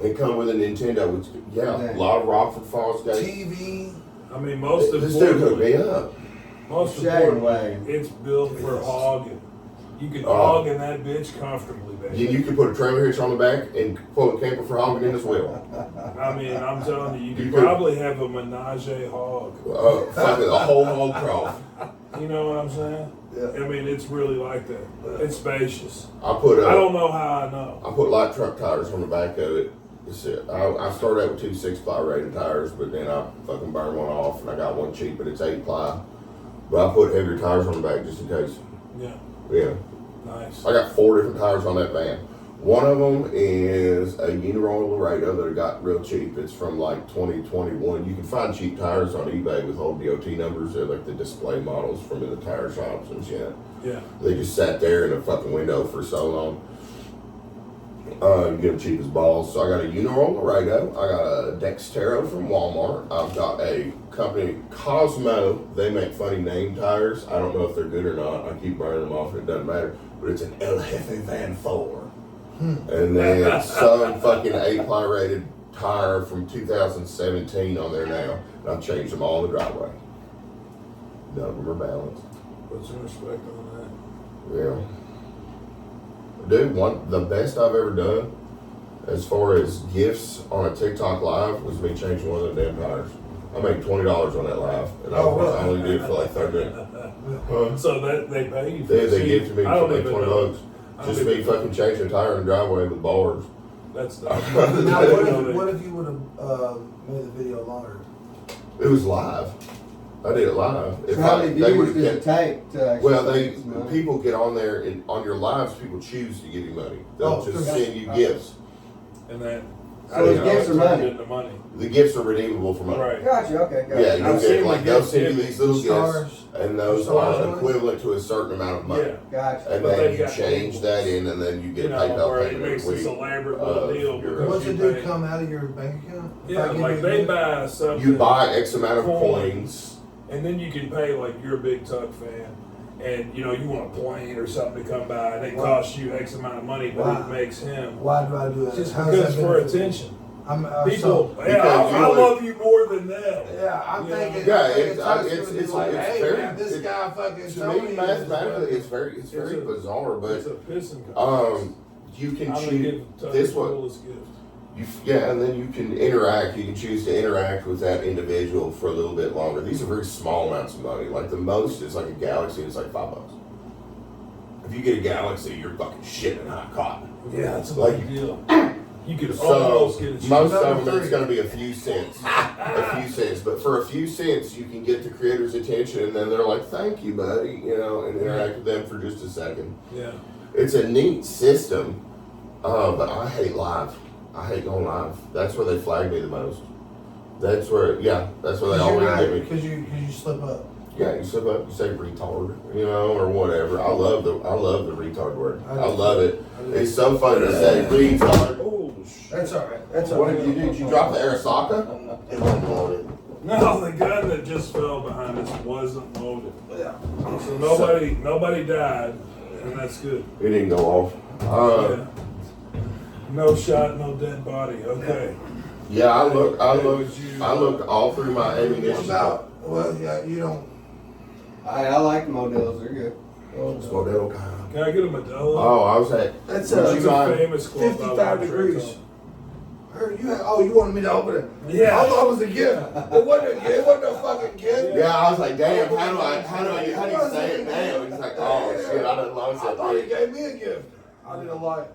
Gate, It come with a Nintendo. Which, a lot of Rockford Falls Gate. TV. I mean, most This dude hooked me importantly, up. most Shaggy importantly, wagon. it's built for hogging. You can hog in that bitch comfortably, baby. You can put a trailer hitch on the back and pull a camper for hogging in as well. I mean, I'm telling you, you You could could- probably have a menage a hog. Fucking a whole hog trough. You know what I'm saying? Yeah. I mean, it's really like that. It's spacious. I don't know how I know. I put light truck tires on the back of it. I started out with 2 6-ply rated tires, but then I fucking burned one off and I got one cheap, but it's 8-ply. But I put heavier tires on the back just in case. Yeah. Yeah. Nice. I got 4 different tires on that van. One of them is a Uniroyal Laredo that I got real cheap. It's from like 2021. You can find cheap tires on eBay with old DOT numbers. They're like the display models from in the tire shops and shit. Yeah. They just sat there in a fucking window for so long. You get them cheap as balls. So I got a Uniroyal Laredo. I got a Dextero from Walmart. I've got a company, Cosmo. They make funny name tires. I don't know if they're good or not. I keep burning them off and it doesn't matter. But it's an El Jefe Van 4. And then some fucking 8-ply rated tire from 2017 on there now. And I've changed them all in the driveway. None of them are balanced. Put some respect on Yeah. Dude, the best I've ever done as far as gifts on a TikTok live was me changing one of the damn tires. I made $20 on that live, and I only did it for like 30 minutes. that. So that they pay you for They gifted me I for don't like even $20. know. I don't Just me even fucking changing a tire in the driveway with bars. That's the. Now, what if you would have made the video longer? It was live. I did it live. So how many they views would've does it kept- take to actually Well, make this money? people get on there and on your lives. People choose to give you money. They'll Oh, just okay. send you gifts. And that. So the gifts are money. Into money. The gifts are redeemable for money. Right. Gotcha, okay, gotcha. Yeah, you'll I've seen get the like they'll gifts send you given. these little Stars. gifts, and those Stars are money? equivalent to a certain amount of money. Yeah. Gotcha. And But then they've you got change labels. that in, and then you get You a know, PayPal where it payment makes every this week. elaborate little deal. your- because What's you it do? pay- Come out of your bank account? If Yeah, I give like you they a- buy something. You buy X amount of Coins. coins. And then you can pay, like, you're a big Tuck fan, and you know you want a plane or something to come by, and it Wow. costs you X amount of money, but Wow. it makes him Why do I do that? just How does because that for benefit me? attention. I'm People, so, yeah, Because I you- love you more than them. yeah, I'm Yeah. thinking. Yeah, I'm thinking it's- Tuck's it's- gonna be it's- like, it's hey, very- man, this it- guy fucking To told me, me mathematically, it's very a- bizarre, It's but a pissing contest. you can I'm gonna choose give Tuck this the one. coolest gift. And then you can interact. You can choose to interact with that individual for a little bit longer. These are very small amounts of money. Like the most is like a Galaxy. It's like $5. If you get a Galaxy, you're fucking shitting hot cotton. Yeah, it's a Like- big deal. You could So almost get a cheap most Number of them, it's three. going to be a few cents, But for a few cents, you can get the creator's attention, and then they're like, "Thank you, buddy," and interact with them for just a second. Yeah. It's a neat system, but I hate live. I hate going live. That's where they flag me the most. That's where they always get me. Because you slip up. Yeah, you slip up, you say retard, or whatever. I love the retard word. I love it. It's so fun to say retard. Oh, shit. That's all right. That's all What right. did you do? Did you drop the Arasaka? It wasn't loaded. No, the gun that just fell behind us wasn't loaded. Yeah. So nobody died, and that's good. It didn't go off. Yeah. No shot, no dead body. Okay. Yeah, I looked all through my What ammunition. about, well, yeah, you don't. I like the Modelos, they're good. It's Modelo kind. Can I get a Modelo? Oh, I was at. That's Would That's you a mind? famous club. I 55 want to drink degrees. on. Heard you had, oh, you wanted me to open it? Yeah. I thought it was a gift. It wasn't a gift. It wasn't a fucking gift. Yeah, I was like, damn, how do you say it now? He's like, oh shit, I didn't know I thought he it. gave me a gift. I didn't like it.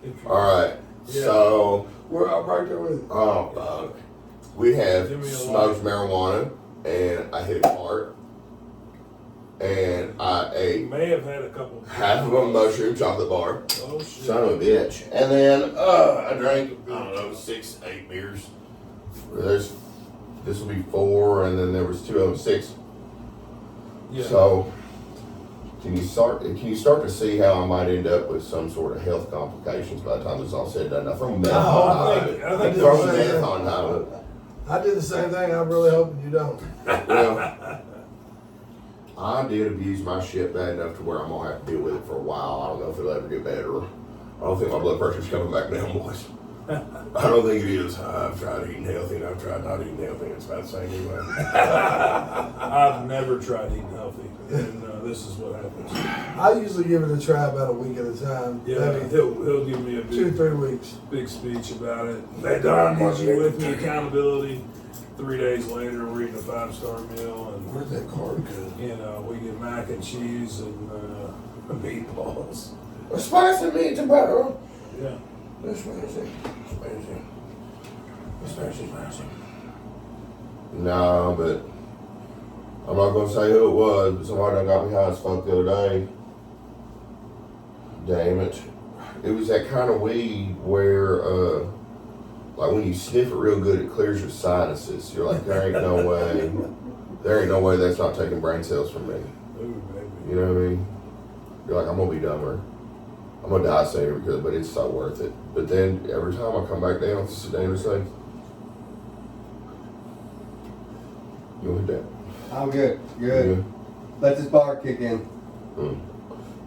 If you- All right, so We're up right there with it. oh fuck, we have Give me a smoked marijuana, and I hit a fart, and I You ate may have had a couple. half of a mushroom chocolate bar. Oh shit. Son of a bitch. And then I drank, I don't know, 6, 8 beers. This will be 4, and then there was 2 of them, 6. Yeah. So can you start to see how I might end up with some sort of health complications by the time this is all said and done? I throw meth No, on I top of think- it. I think Throw this is- meth on top of it. I did the same thing. I'm really hoping you don't. Well, I did abuse my shit bad enough to where I'm gonna have to deal with it for a while. I don't know if it'll ever get better. I don't think my blood pressure's coming back down, boys. I don't think it is. I've tried eating healthy and I've tried not eating healthy. It's about the same anyway. I've never tried eating healthy, and this is what happens. I usually give it a try about a week at a time. Yeah, Maybe he'll give me a 2-3 weeks. big speech about it. Hey, Don, need you with me? Accountability. 3 days later, we're eating a 5-star meal, and Where'd that card go? you know, we get mac and cheese and meatballs. A spicy meat tomato. Yeah. That's spicy. Spicy. Nah, but I'm not gonna say who it was, but somebody done got me high as fuck the other day. Damn it. It was that kind of weed where, like when you sniff it real good, it clears your sinuses. You're like, there ain't no way that's not taking brain cells from me. Ooh, baby. You know what I mean? You're like, I'm gonna be dumber. I'm gonna die sooner because, but it's so worth it. But then every time I come back down, it's a dangerous thing. You want that? I'm good. Good. Let this bar kick in.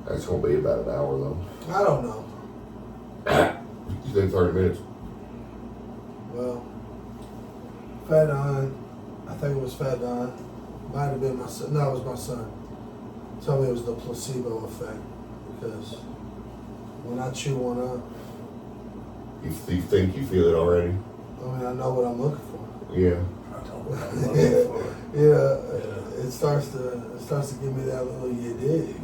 That's gonna be about an hour though. I don't know. You think 30 minutes? Well, Fat Don, I think it was Fat Don, might have been my son. No, it was my son. Told me it was the placebo effect because when I chew one up, You think you feel it already? I mean, I know what I'm looking for. Yeah. I don't know. Yeah, it starts to give me that little you dig.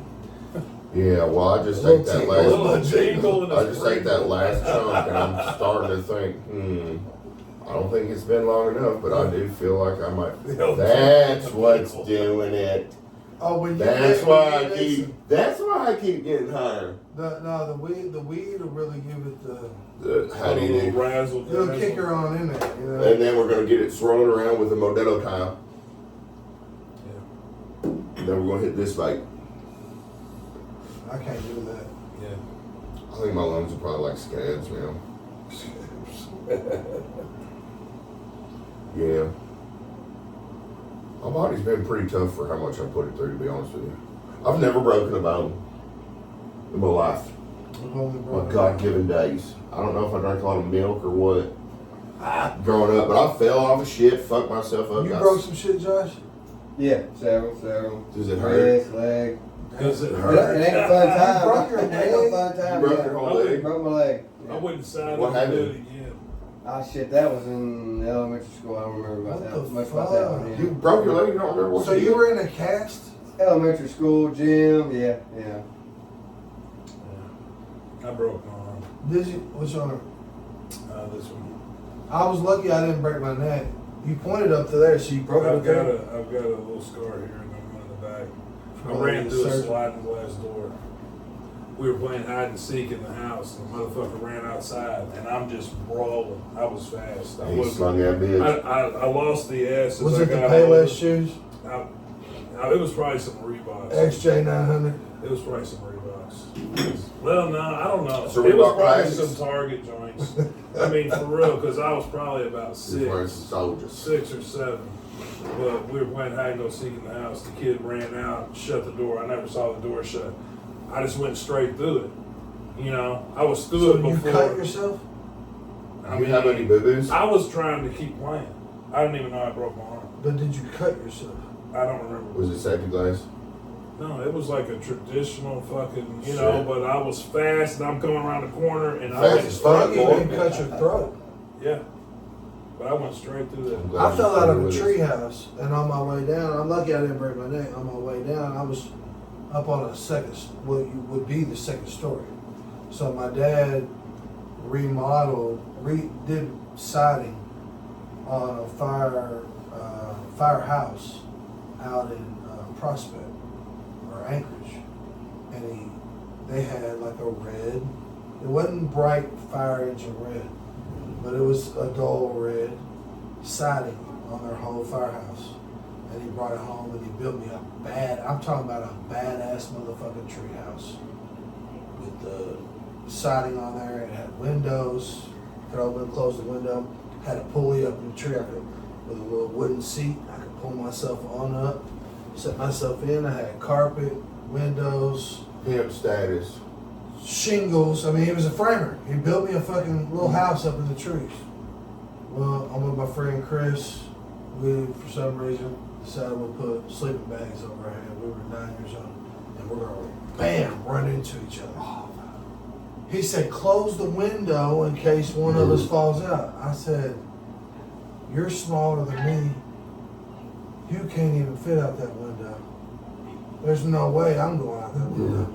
Yeah, well, I just A little ate that tingle. A little last. jingle in I his just ate that last chunk, and I'm starting to think, I don't think it's been long enough, but I do feel like I might. That's what's doing it. Oh, when you That's get- why when I you get keep. some- That's why I keep getting higher. the weed will really give it the How do you do? Razzle little dazzle. kicker on in there, you know. And then we're gonna get it swirling around with a Modelo tile. Yeah. And then we're gonna hit this bite. I can't do that. Yeah. I think my lungs are probably like scads now. Yeah. My body's been pretty tough for how much I put it through, to be honest with you. I've never broken a bone in my life. I've only My brought God-given days. I don't know if I drank a lot of milk or what growing up, but I fell off of shit, fucked myself up. You got broke some shit, Josh? Yeah, several. Does it hurt? Wrist, leg. Does it It hurt? ain't a fun time. You broke your It ain't no leg? fun time. You broke yeah. your whole leg? Broke my leg. I wouldn't sign What up to do happened? it again. Ah, shit, that was in elementary school. I don't remember about What that. the Much about that fuck? one. Yeah. You broke your leg, you don't remember what So you you did? were in a cast? Elementary school, gym, yeah. Yeah. I broke my arm. Did you? Which arm? This one. I was lucky I didn't break my neck. You pointed up to there, so you broke it I've up there? got a little scar here and then one in the back. I Oh, ran through a surgery. sliding glass door. We were playing hide and seek in the house, and the motherfucker ran outside, and I'm just brawling. I was fast. I He was. slung that bitch. I lost the ass. As Was I it the got Payless older. shoes? It was probably some Reeboks. XJ900? It was probably some Reeboks. Well, no, I don't know. So It was Reebok probably classics? some Target joints. I mean, for real, because I was probably about He's wearing some soldiers. 6 or 7. But we were playing hide and go seek in the house. The kid ran out, shut the door. I never saw the door shut. I just went straight through it. You know, I was through So it you before. cut yourself? I You mean, have any boo-boos? I was trying to keep playing. I didn't even know I broke my arm. But did you cut yourself? I don't remember. Was it safety glass? No, it was like a traditional fucking, you know, Shit. but I was fast and I'm coming around the corner and I Fast went as fuck, straight You boy. didn't cut your throat. Yeah. But I went straight through that. I'm glad I you fell out of a with us. treehouse, and on my way down, I'm lucky I didn't break my neck. On my way down, I was up on a second, what would be the second story. So my dad did siding on a firehouse out in Prospect or Anchorage, and they had like a red. It wasn't bright fire engine red, but it was a dull red siding on their whole firehouse. And he brought it home and he built me I'm talking about a badass motherfucking treehouse with the siding on there. It had windows, could open and close the window, had a pulley up in the tree. I could, with a little wooden seat, I could pull myself on up, set myself in. I had carpet, windows, Pimp status. shingles. I mean, he was a framer. He built me a fucking little house up in the trees. Well, I'm with my friend Chris. We, for some reason, decided we'll put sleeping bags over our head. We were 9 years old. and we're gonna bam run into each other. He said, close the window in case one of us falls out. I said, you're smaller than me. You can't even fit out that window. There's no way I'm going out that window.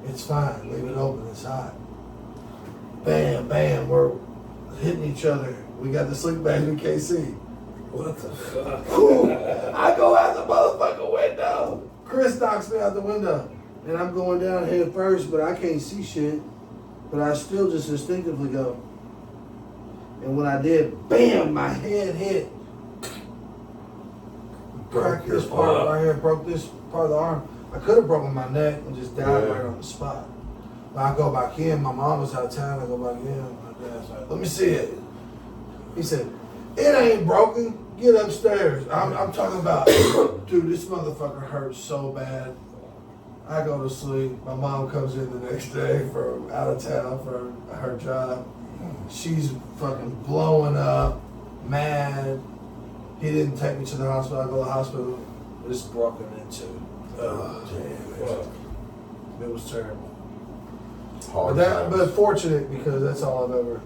It's fine. Leave it open. It's hot. Bam, bam. We're hitting each other. We got the sleep bag in KC. What the fuck? I go out the motherfucking window. Chris knocks me out the window. And I'm going down head first, but I can't see shit. But I still just instinctively go. And when I did, bam, my head hit. Cracked this part right here, broke this part of the arm. I could have broken my neck and just died right on the spot. But I go back in, my mom was out of town, I go back in, my dad's like, let me see it. He said, it ain't broken, get upstairs. I'm talking about, dude, this motherfucker hurts so bad. I go to sleep, my mom comes in the next day from out of town for her job. She's fucking blowing up, mad. He didn't take me to the hospital. I go to the hospital. It's broken into. Oh, damn. It was terrible. But fortunate because that's all I've ever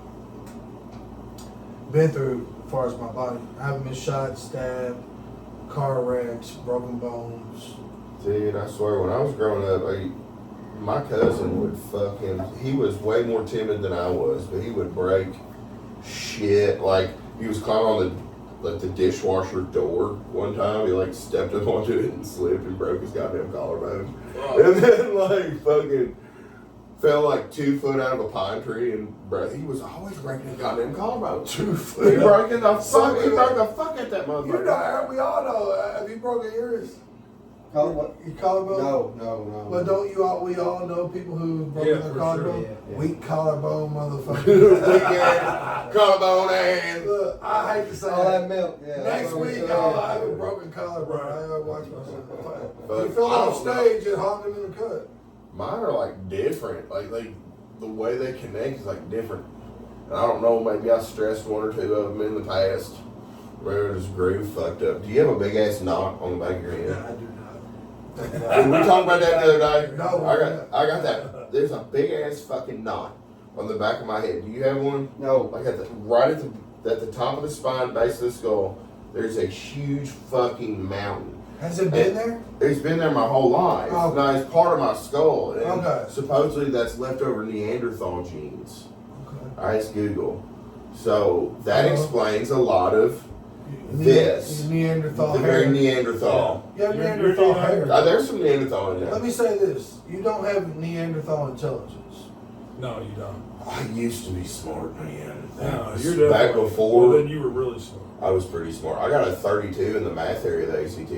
been through as far as my body. I haven't been shot, stabbed, car wrecks, broken bones. Dude, I swear, when I was growing up, my cousin would he was way more timid than I was, but he would break shit. Like, he was climbing on the dishwasher door one time. He, stepped up onto it and slipped and broke his goddamn collarbone. Oh. And then, fucking fell, 2 foot out of a pine tree, and he was always breaking his goddamn collarbone. 2 foot. He broke the fuck at that motherfucker. You know, we all know, have you broken yours? Your collarbone? No. But don't we all know people who broke their collarbone? Sure, yeah. Weak collarbone motherfuckers. Weak ass collarbone and Look, I hate to say all that. that milk. Yeah, Next week, I I have a broken collarbone. I gotta watch myself. But You fell I off don't know. stage at Hoggin in the cut. Mine are different. Like the way they connect is different. And I don't know, maybe I stressed 1 or 2 of them in the past. Where this groove fucked up. Do you have a big ass knot on the back of your head? I do not. Did we talk about that the other day? No. I got that. There's a big ass fucking knot on the back of my head. Do you have one? No. Right at the top of the spine, base of the skull, there's a huge fucking mountain. Has it been there? It's been there my whole life. Oh. No, it's part of my skull. And Okay. supposedly that's leftover Neanderthal genes. Okay. I asked Google. So that explains a lot of this. Neanderthal the hair. very Neanderthal. You have Neanderthal hair. There's some Neanderthal in there. Let me say this. You don't have Neanderthal intelligence. No, you don't. I used to be smart, man. No, you're definitely. Back before, Well, then you were really smart. I was pretty smart. I got a 32 in the math area of the ACT.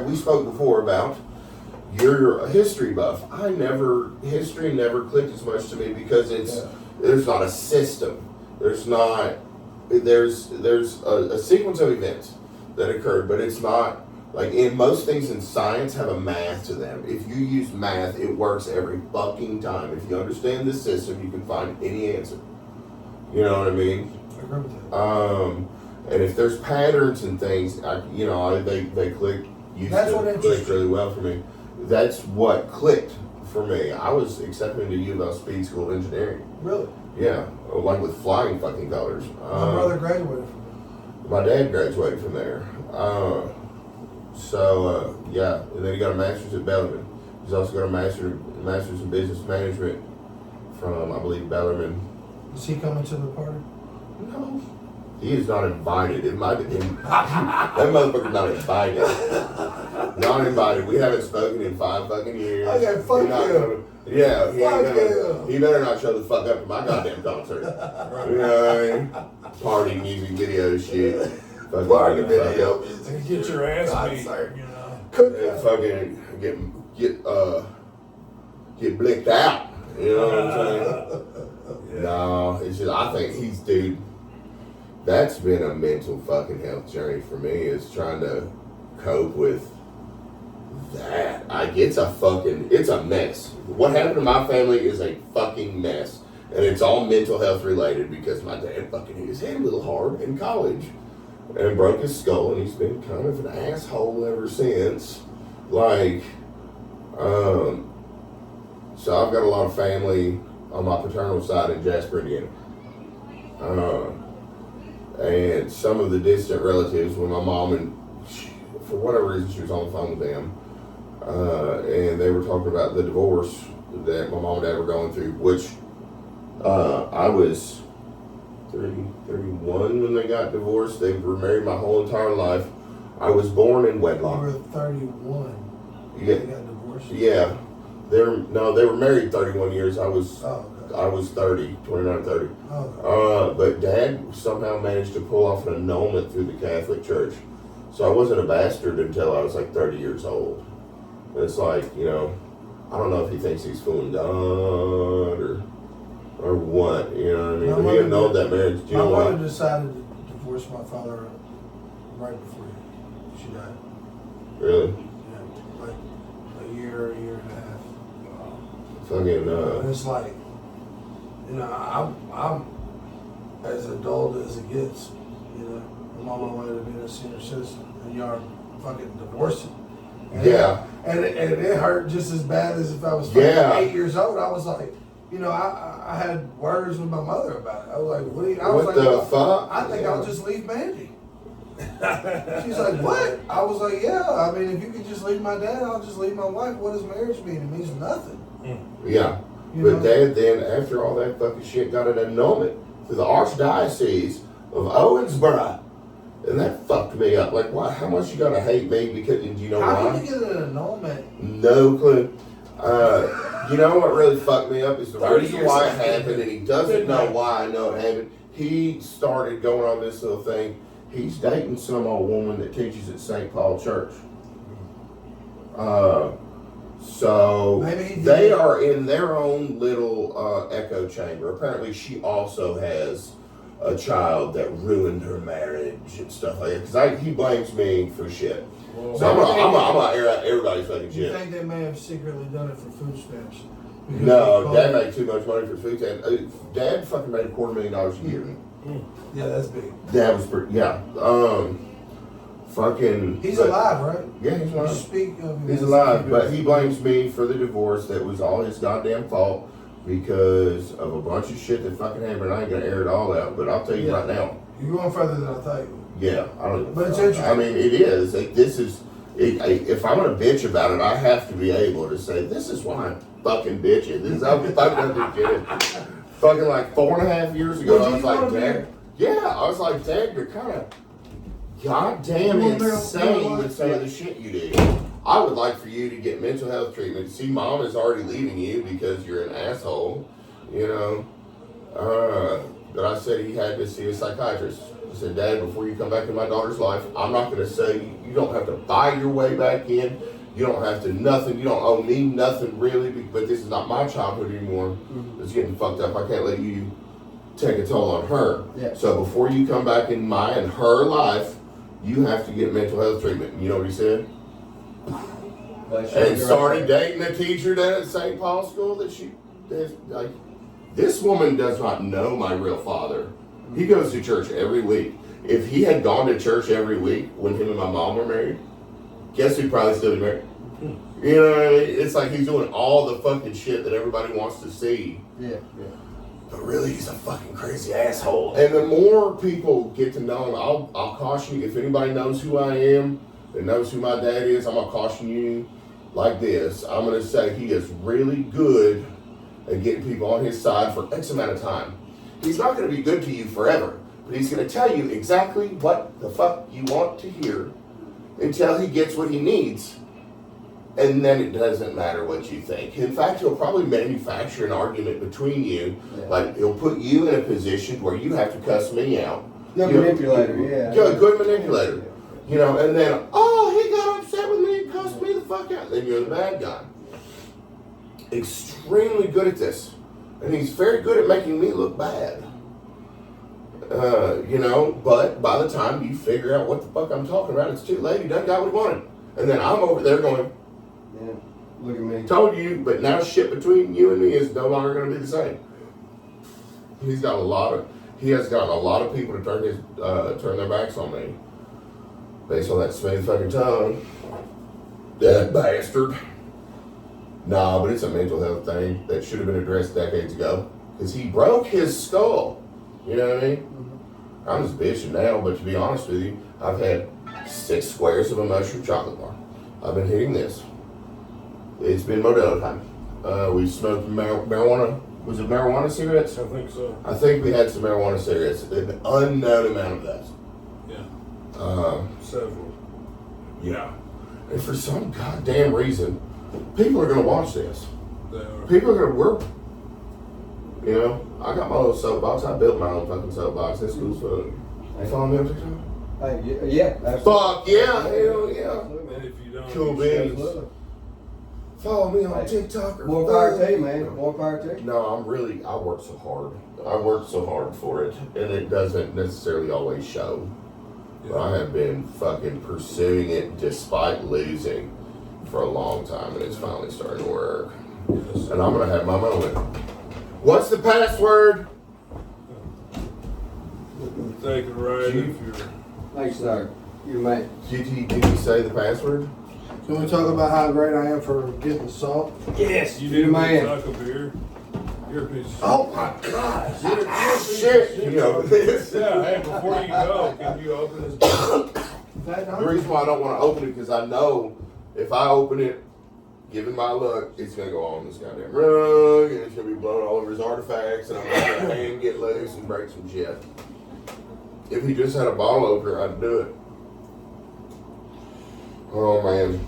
We spoke before about, you're a history buff. History never clicked as much to me because there's not a system. There's a sequence of events that occurred, but it's not, in most things in science have a math to them. If you use math, it works every fucking time. If you understand the system, you can find any answer. You know what I mean? I agree with that. And if there's patterns and things, they click. Clicked really well for me. That's what clicked for me. I was accepted into U of L Speed School of Engineering. Really? Yeah, with flying fucking colors. My brother graduated from there. My dad graduated from there. And then he got a master's at Bellarmine. He's also got a master's in business management from, I believe, Bellarmine. Is he coming to the party? No. He is not invited. It might be him. That motherfucker's not invited. Not invited. We haven't spoken in 5 fucking years. Okay, fuck him. Yeah, Fuck he better not show the fuck up to my goddamn concert. You know what I mean? Party, music, video, shit. Fucking Party video. Get your ass beat. Concert. You know. And fucking get blicked out. You know what I'm saying? No, it's just, I think dude, that's been a mental fucking health journey for me, is trying to cope with that. It's a mess. What happened to my family is a fucking mess. And it's all mental health related because my dad fucking hit his head a little hard in college and broke his skull, and he's been kind of an asshole ever since. like, so I've got a lot of family on my paternal side in Jasper, Indiana. And some of the distant relatives, when my mom and for whatever reason she was on the phone with them, and they were talking about the divorce that my mom and dad were going through, which I was 31 when they got divorced. They were married my whole entire life. I was born in You wedlock. were 31. Yeah. They got divorced? Yeah. They were married 31 years. I was Oh, okay. I was 30, 29, 30. Okay. But Dad somehow managed to pull off an annulment through the Catholic Church. So I wasn't a bastard until I was like 30 years old. And it's like, you know, I don't know if he thinks he's fooling God or what, you know what I mean? My But he mother annulled did- that marriage. Do you My know mother why? decided to divorce my father right before she died. Really? Yeah, like a year and a half. Fucking, And it's like, you know, I'm as adult as it gets, you know. I'm on my way to being a senior citizen, and y'all fucking divorcing. And Yeah. And it hurt just as bad as if I was fucking Yeah. 8 years old. I was like, you know, I had words with my mother about it. I was like, what do you, I was What like, the well, fuck? I think Yeah. I'll just leave Mandy. She's like, what? I was like, yeah, I mean, if you could just leave my dad, I'll just leave my wife. What does marriage mean? It means nothing. Yeah. You But know? Dad then, after all that fucking shit, got an annulment through the Archdiocese of Owensboro. And that fucked me up. Like, why? How much you gotta hate me? Because, do you know How why? can you get an annulment? No clue. You know what really fucked me up is the 30 reason years why it after happened, and he doesn't know why I know it happened. He started going on this little thing. He's dating some old woman that teaches at St. Paul Church. So Maybe he did. they are in their own little echo chamber. Apparently, she also has a child that ruined her marriage and stuff like that. Because he blames me for shit. Well, So I'm gonna air out everybody's fucking Do you shit. think they may have secretly done it for food stamps? Because No, they Dad called- made too much money for food stamps. Dad fucking made $250,000 a year. Yeah, that's big. Dad was pretty, yeah. Fucking. He's but- alive, right? Yeah, he's You alive. speak of him. He's as alive, if but he blames me for the divorce. That was all his goddamn fault because of a bunch of shit that fucking happened. I ain't gonna air it all out, but I'll tell you Yeah. right now. You're going further than I thought you would. Yeah, I don't. But it's I interesting. mean, it is. This is. If I'm gonna bitch about it, I have to be able to say this is why I'm fucking bitching. This is I'm fucking bitching. Fucking like 4.5 years ago, Well, do I was you like, wanna be- Dad. Yeah, I was like, Dad, you're kind of goddamn You wanna be- insane with some of the shit you do. I would like for you to get mental health treatment. See, Mom is already leaving you because you're an asshole. You know. But I said he had to see a psychiatrist. I said, Dad, before you come back in my daughter's life, I'm not going to say you don't have to buy your way back in. You don't have to nothing. You don't owe me nothing really. But this is not my childhood anymore. It's getting fucked up. I can't let you take a toll on her. Yeah. So before you come back in my and her life, you have to get mental health treatment. You know what he said? And started dating a teacher down at St. Paul School that like, this woman does not know my real father. He goes to church every week. If he had gone to church every week when him and my mom were married, guess who'd probably still be married? You know what I mean? It's like he's doing all the fucking shit that everybody wants to see. Yeah. But really, he's a fucking crazy asshole. And the more people get to know him, I'll caution you. If anybody knows who I am and knows who my dad is, I'm going to caution you like this. I'm going to say he is really good at getting people on his side for X amount of time. He's not going to be good to you forever, but he's going to tell you exactly what the fuck you want to hear until he gets what he needs. And then it doesn't matter what you think. In fact, he'll probably manufacture an argument between you. Yeah. Like, he'll put you in a position where you have to cuss me out. No You know, manipulator, yeah. Yeah, good manipulator. You know, and then, oh, he got upset with me and cussed me the fuck out. Then you're the bad guy. Extremely good at this. And he's very good at making me look bad. You know, but by the time you figure out what the fuck I'm talking about, it's too late. He done got what he wanted. And then I'm over there going, Yeah. Look at me. told you, but now shit between you and me is no longer going to be the same. He has gotten a lot of people to turn their backs on me based on that smooth fucking tongue. That bastard. Nah, but it's a mental health thing that should have been addressed decades ago. Because he broke his skull. You know what I mean? I'm just bitching now, but to be honest with you, I've had 6 squares of a mushroom chocolate bar. I've been hitting this. It's been Modelo time. We smoked marijuana. Was it marijuana cigarettes? I think so. I think we had some marijuana cigarettes. An unknown amount of those. Yeah. Several. Yeah. And for some goddamn reason, people are going to watch this. They are. People are going to work. You know, I got my little soapbox. I built my own fucking soapbox. That's cool as fuck. You follow me on TikTok? Yeah, absolutely. Fuck yeah, hell yeah. And if you don't, Cool you should. beans. Absolutely. Follow me on TikTok or More power to you, man. More power to you. No, I work so hard. I work so hard for it, and it doesn't necessarily always show. But I have been fucking pursuing it despite losing for a long time, and it's finally starting to work. Yes. And I'm gonna have my moment. What's the password? Take it right if you're. Thanks, sir. You mate. Did you say the password? Can we talk about how great I am for getting salt? Yes, You you need man. to suck a beer. You're a piece of shit. Oh my God! You're a piece of Shit! You know this. Yeah, hey, before you go, can you open this door? The reason why I don't want to open it because I know if I open it, given my luck, it's gonna go on this goddamn rug and it's gonna be blown all over his artifacts, and I'm gonna have a hand get loose and break some shit. If he just had a bottle opener, I'd do it. Oh man,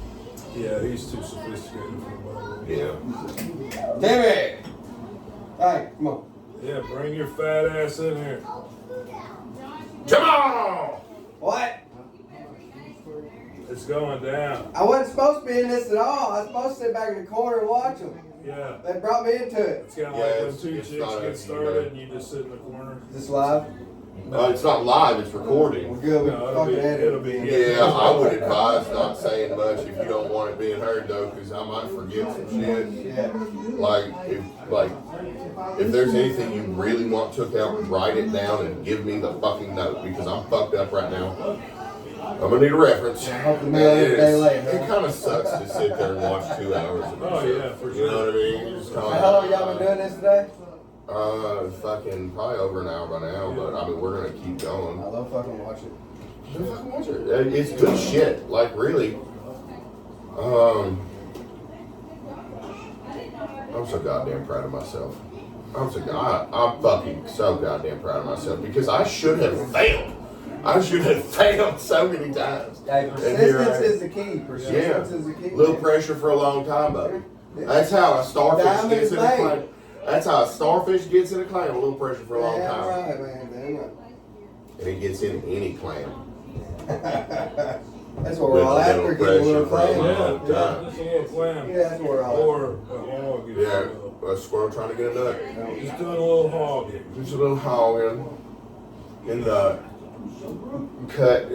Yeah, he's too sophisticated for the bottle. yeah. Damn it! Hey, come on. Yeah, bring your fat ass in here. Come on! What? It's going down. I wasn't supposed to be in this at all. I was supposed to sit back in the corner and watch them. Yeah. They brought me into it. It's kind of Yeah, like when it's- two it's chicks not get a- started and you just sit in the corner. Is this live? It's not live; it's We're recording. good. We No, can it'll fucking be- edit it'll be- Yeah, I would advise not saying much if you don't want it being heard, though, because I might forget some shit. Yeah. If there's anything you really want took out, write it down and give me the fucking note because I'm fucked up right now. I'm gonna need a reference. Hope the mail is a day late, huh? It kind of sucks to sit there and watch 2 hours of Oh, shit. yeah, for You know sure. what I mean? You just kinda How long y'all been doing this today? fucking probably over an hour by now, but I mean we're gonna keep going. I love fucking watch it. Just fucking watch it. It's good shit. Like really. I'm so goddamn proud of myself. I'm fucking so goddamn proud of myself because I should have failed. I should have failed so many times. Hey, And here I persistence am. is the key. Persistence is the key. Little pressure for a long time, buddy. That's how a starfish Diamond gets is in a made. clam. That's how a starfish gets in a clam. A little pressure for a long Damn time, right, man. Damn right. and it gets in any clam. That's what we're all With a after, little getting a little pressure from clam. Yeah, long time. just a little clam. Yeah, that's what we're all Or a hog. if you Yeah, will. a squirrel trying to get a nut. after. Just doing a little hog. Just a little hogging in the cut.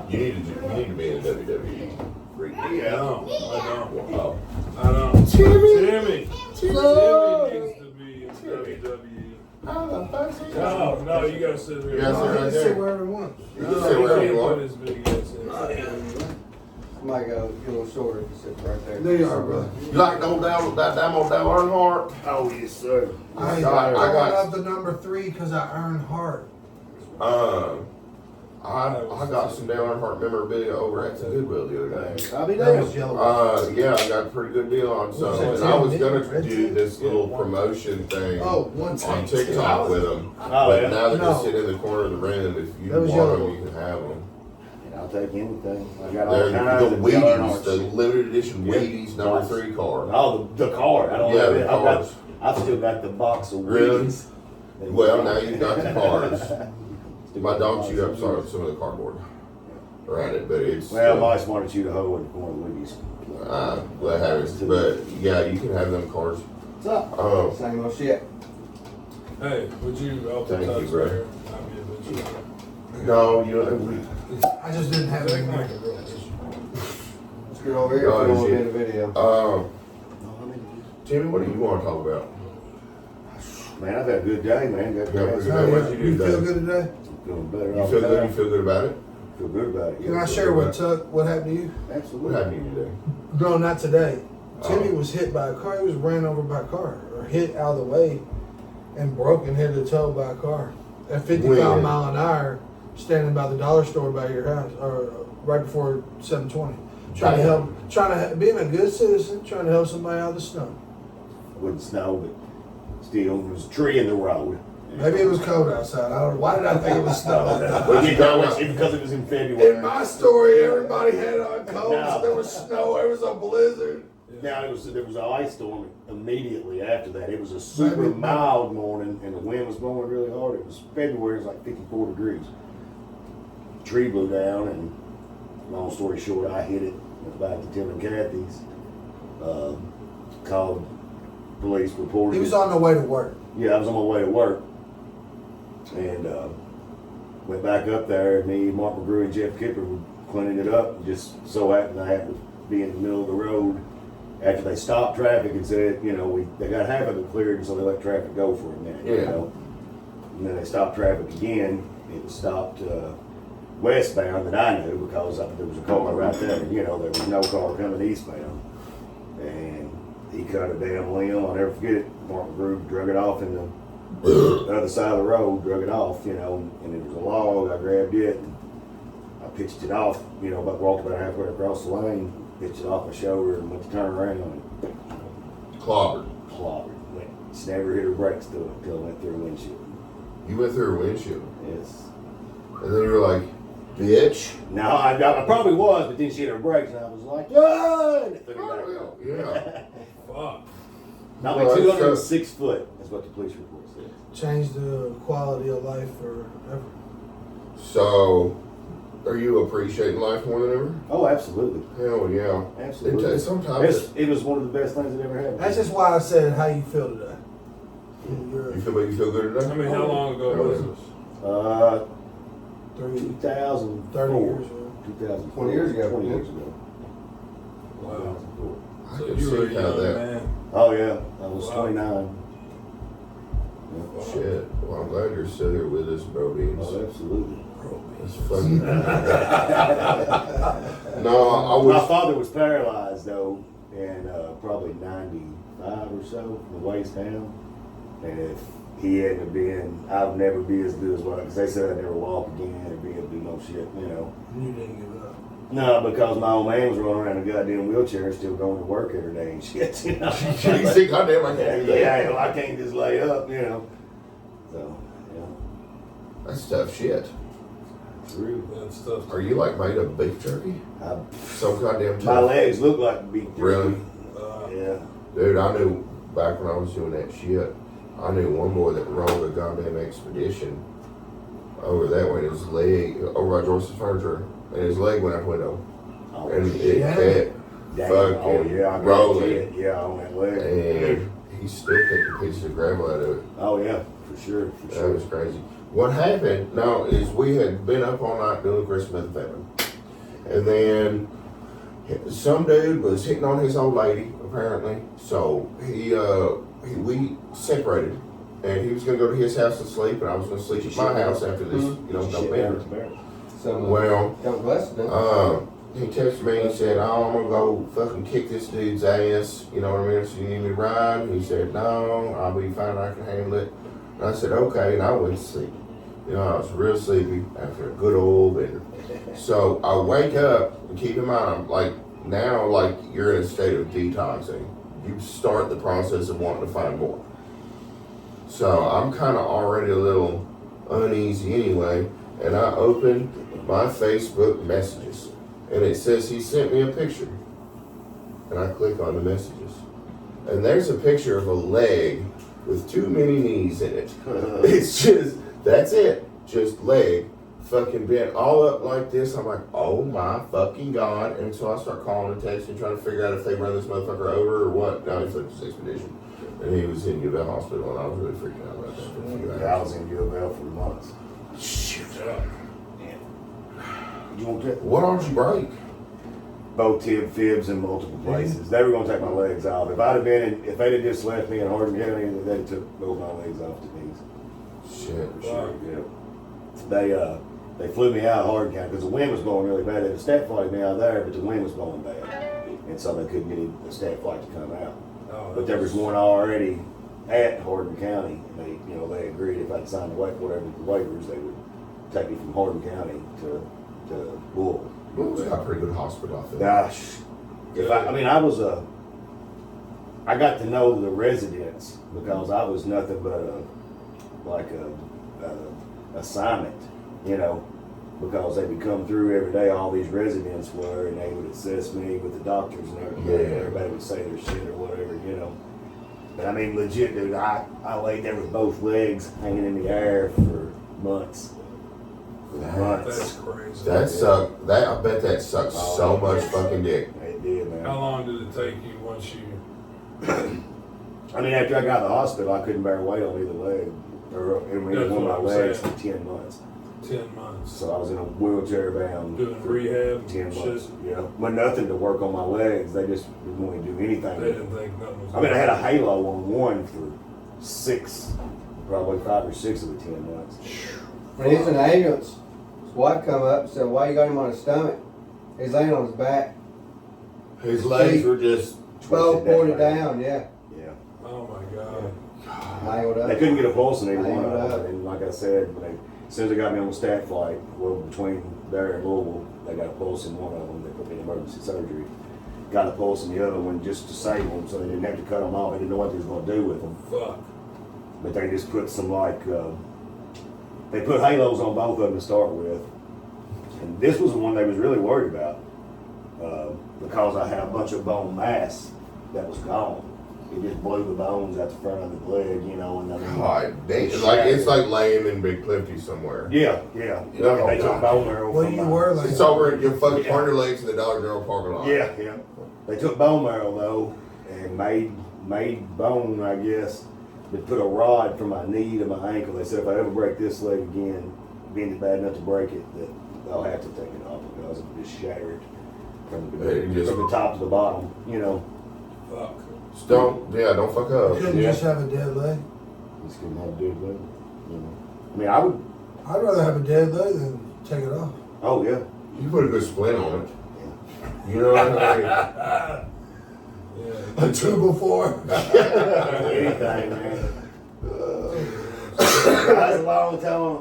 You need to be in WWE. Yeah, no, I don't. Oh. I don't. Timmy! Timmy needs to be in WWE. No, you gotta sit here. You gotta sit He right can there. sit wherever he wants. You can sit wherever you Put want. his big ass in. Might go get a little shorter to sit right there. There you are, brother. You like old Dale, that damn old Dale Earnhardt? Oh, yes, sir. I got- love the number 3 because I earned hard. I got some Dale Earnhardt memorabilia over at the Goodwill the other day. I'll be That there. was yellow. Yeah, I got a pretty good deal on some. Was it And I was 10? gonna Red do 10? this little promotion thing Oh, one on second. TikTok with them. Oh, But yeah? now they're just No. sitting in the corner of the room. If you That want was them, yellow. you can have them. I'll take anything. I got all They're kinds the of Wheaties, Earnhardts. the limited edition Yeah. Wheaties number 3 card. Oh, the card. I don't Yeah, have the it. I've got. cards. I've still got the box of Really? Wheaties. Well, now you've got the cards. My dog chewed up some of the cardboard around it, but it's. Well, my wife wanted you to hold with one of Wheaties. Well, it happens. But yeah, you can have them cards. What's up? Oh. Same old shit. Hey, would you help the Thank you, touch bro. there? I'd be a bitch. No, you know, I just didn't have Take it. my in Let's get over here Oh, if you is want to it? do the video. Timmy, what do you want to talk about? Man, I've had a good day, man. Got Yeah, gas. pretty good. What'd you do You feel today? good today? Feeling better. You all feel the good? time. You feel good about it? feel good about it. Can I share with Tuck what happened to you? Absolutely. What happened to you today? No, not today. Timmy Oh. was hit by a car. He was ran over by a car, or hit out of the way, and broken head to toe by a car at 55 When? mile an hour, standing by the dollar store by your house, or right before 720. Being a good citizen, trying to help somebody out of the snow. Wouldn't snow, but still, there was a tree in the road. Maybe it was cold outside. I don't know. Why did I think it was snow? But you got It's because it was in February. In my story, everybody had on coats. No. There was snow. There was a blizzard. Now there was an ice storm immediately after that. It was a super Maybe- mild morning, and the wind was blowing really hard. It was February. It was like 54 degrees. Tree blew down, and long story short, I hit it. Went back to Tim and Kathy's. Called police, reported. He was on the way to work. Yeah, I was on my way to work, and went back up there. Me, Mark McGrew, and Jeff Kipper were cleaning it up. And just so happened I happened to be in the middle of the road after they stopped traffic and said, you know, they got half of it cleared, and so they let traffic go for a minute. You Yeah. know? And then they stopped traffic again. It was stopped westbound that I knew because there was a car right there. And, you know, there was no car coming eastbound, and he cut a damn limb. I'll never forget it. Mark McGrew drug it off in the other side of the road, drug it off, you know, and it was a log. I grabbed it, and I pitched it off, you know, walked about halfway across the lane, pitched it off my shoulder, and went to turn around and Clobbered. clobbered. She never hit her brakes until I went through her windshield. You went through her windshield. Yes. And then you were like, bitch. No, I probably was, but then she hit her brakes, and I was like, yeah! And it threw me back around. Yeah. Fuck. Not Well, like that's 206 foot, is what the police report says. Changed the quality of life forever. So, are you appreciating life more than ever? Oh, absolutely. Hell yeah. Absolutely. Sometimes It was one of the best things that ever happened. That's just why I said how you feel today. you feel good today? I mean, how long ago was this? 2004. 30 years ago. 2004. 20 years ago. 20 years ago. Wow. 2004. I So can you were a see how young that. man. Oh yeah, I was Wow. 29. Yeah. Shit. Well, I'm glad you're still here with us, bro. Beans. Oh, absolutely. It's funny. No, I My was. father was paralyzed though, and probably 95 or so from the waist down. And if he hadn't have been, I'd never be as good as what, because they said I'd never walk again or be able to do no shit, you know. You didn't give up. No, because my old man was running around in a goddamn wheelchair and still going to work every day and shit, you know. You see, goddamn, I can't do that. Yeah, I can't just lay up, you know. So, yeah, That's tough shit. true. That stuff. Are you like made of beef jerky? I, So goddamn my tough. legs look like beef jerky. Really? Yeah. Dude, I knew back when I was doing that shit, I knew one boy that rode a goddamn expedition over that way, and his leg, over by Joyce's furniture, and his leg went out the window. Oh, And shit. it kept Damn. fucking Oh, yeah, I rolling. it. Yeah, on that leg. And he still picked pieces of gravel out of it. Oh, yeah, for sure, for That sure. was crazy. What happened now is we had been up all night doing Christmas with the family. And then some dude was hitting on his old lady, apparently. So we separated. And he was going to go to his house and sleep, and I was going to sleep at my house after this, no Shit, matter. Some Well, got blessed then. he texted me and he said, "Oh, I'm gonna go fucking kick this dude's ass." You know what I mean? So you need me to ride? And he said, "No, I'll be fine. I can handle it." And I said, "Okay." And I went to sleep. You know, I was real sleepy after a good old dinner. So I wake up, and keep in mind, like now, like you're in a state of detoxing. You start the process of wanting to find more. So I'm kind of already a little uneasy anyway. And I opened my Facebook messages, and it says he sent me a picture. And I click on the messages, and there's a picture of a leg with too many knees in it. It's just, that's it, just leg, fucking bent all up like this. I'm like, oh my fucking God. And so I start calling and texting, trying to figure out if they run this motherfucker over or what. No, he took this expedition, and he was in U of L hospital, and I was really freaking out about that for a few Yeah, I hours. was in U of L for months. Shit. You want to What arms you break? both fibs in multiple places. They were gonna take my legs off. If I'd have been, if they'd have just left me in Hoggin County, they'd have took both my legs off the knees. Shit. For sure, yeah. They They flew me out of Hoggin County because the wind was blowing really bad. They had stat flight me out there, but the wind was blowing bad, and so they couldn't get the stat flight to come out. Oh, But there was one already at Hoggin County. And they agreed if I'd signed the waivers, they would take me from Hoggin County to Louisville. Louisville's got a pretty good hospital, I think. Gosh, I got to know the residents because I was nothing but a assignment, because they would come through every day. All these residents were, and they would assess me with the doctors and everything. Yeah. Everybody would say their shit or whatever, But I mean, legit, dude, I laid there with both legs hanging in the air for months. That's crazy. That sucked. I bet that sucked so much fucking dick. It did, man. How long did it take you once you? I mean, after I got out of the hospital, I couldn't bear weight on either leg, or That's one what of I'm my legs saying. for 10 months. 10 months. So I was in a wheelchair bound. Doing for rehab. 10 shit. months. Yeah, but nothing to work on my legs. They just didn't want to do anything. They didn't think nothing was. I mean, I had a halo on one for 6, probably 5 or 6 of the 10 months. When he's in the ambulance, his wife come up and said, "Why you got him on his stomach?" He's laying on his back, His legs were just. 12 Twisted pointed way. down, yeah. Yeah. Oh my god. Mangled up. They couldn't get a pulse in either one of Mangled them. up. And like I said, as soon as they got me on the stat flight, between there and Louisville, they got a pulse in one of them. They put me in emergency surgery. Got a pulse in the other one just to save them, so they didn't have to cut them off. They didn't know what they was going to do with them. Fuck. But they just put some they put halos on both of them to start with. And this was the one they was really worried about because I had a bunch of bone mass that was gone. It just blew the bones out the front of the leg, and I mean, God, it's like laying in Big Clifty somewhere. Yeah. Oh, They took God. bone marrow Well, from you my- were like. It's over at your fucking Corner Lakes in the Dollar General parking lot. Yeah. They took bone marrow though and made bone, I guess. They put a rod from my knee to my ankle. They said if I ever break this leg again, being bad enough to break it, that I'll have to take it off because it just shattered from the top to the bottom. Fuck. Just don't fuck You up. couldn't just have a dead leg. Just couldn't have to do it with it. I mean, I would. I'd rather have a dead leg than take it off. Oh yeah. You put a good splint on it. You know what I mean? Yeah. A 2 x 4. Anything, man. That's a long time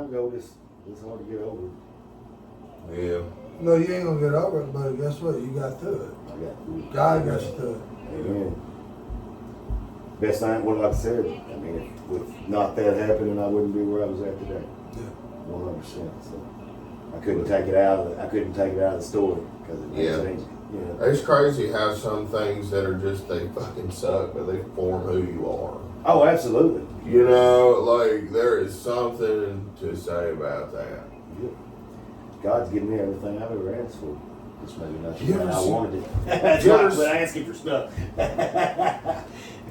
ago. It's hard to get over. Yeah. No, you ain't gonna get over it, but guess what? You got through it. I got God got you through it. Amen. Best thing, like I said, I mean, if not that happening, I wouldn't be where I was at today. Yeah. 100%. So I couldn't take it out of the story because it Yeah. changed it. It's crazy how some things that are just, they fucking suck, but they form who you are. Oh, absolutely. Like, there is something to say about that. Yeah. God's given me everything I've ever asked for. Just maybe not the You way ever I seen- wanted it. That's You why I ever quit s- asking for stuff.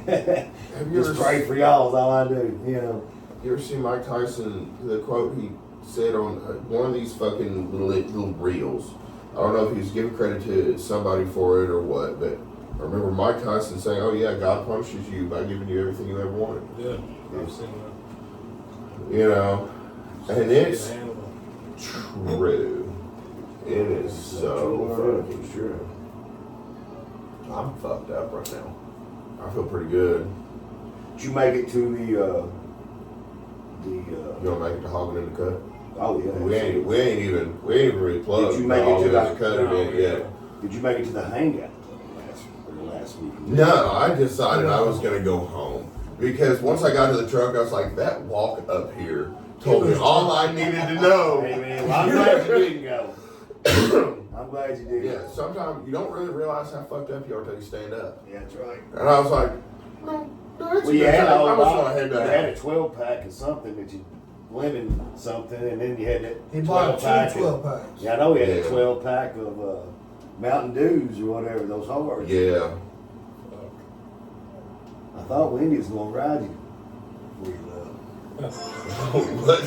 Have you Just ever pray for y'all is all I do. You ever see Mike Tyson, the quote he said on one of these fucking little reels? I don't know if he's giving credit to somebody for it or what, but I remember Mike Tyson saying, "Oh yeah, God punishes you by giving you everything you ever wanted." Yeah. I've seen that. And it's Can't handle true. It is so fucking true. I'm fucked up right now. I feel pretty good. Did you make it to You wanna make it to Hoggin in the cut? oh yeah. We ain't even really plugged. Did you make it to Hoggin in the- cut No, it yet? Did you make it to the hangout last week? No, I decided I was gonna go home because once I got to the truck, I was like, that walk up here told me all I needed to know. Hey man, well, I'm glad you didn't go. I'm glad you did. Yeah, sometimes you don't really realize how fucked up you are until you stand up. Yeah, that's right. And I was like, no, it's Well, you good had time. a I'm just gonna head you had down. a 12-pack of something that you lemon something, and then you had that He bought 12-pack. 2 12 packs. Yeah, I know he had a Yeah. 12-pack of Mountain Dews or whatever, those hards. Yeah. I thought Wendy was gonna ride you. Weird love. What?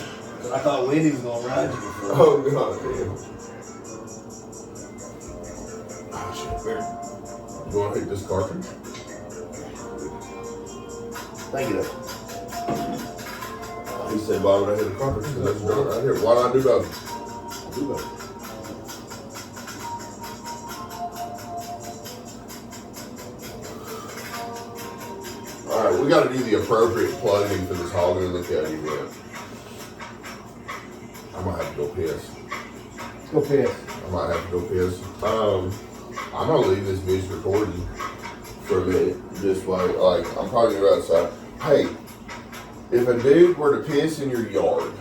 I thought Wendy was gonna ride you before. Oh god, damn. Oh shit, here. You wanna hit this cartridge? Thank you. He said, why would I hit a carpet? Because there's a dog right here. Why not do dog? Do that. Alright, we gotta do the appropriate plugging for this Hoggin in the County event. I might have to go piss. Go piss. I might have to go piss. I'm gonna leave this bitch recording for a minute. Just like I'm probably gonna go outside. Hey, if a dude were to piss in your yard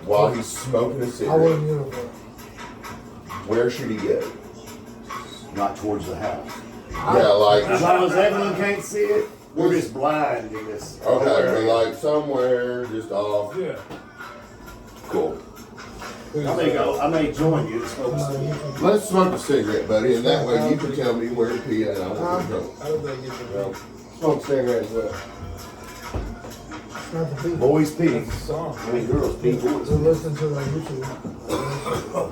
while he's smoking a I cigarette, wouldn't uniform. where should he go? Not towards the house. Yeah, like As long as everyone can't see it, we're just blind in this. okay, but like somewhere just off. Yeah. Cool. I may join you to smoke a cigarette. Let's smoke a cigarette, buddy, and that way you can tell me where to pee and I won't be drunk. How did they get the vote? Smoke cigarettes with. It's not the people. Boys pee. That's the song. I mean, girls pee. Boys To listen to like YouTube,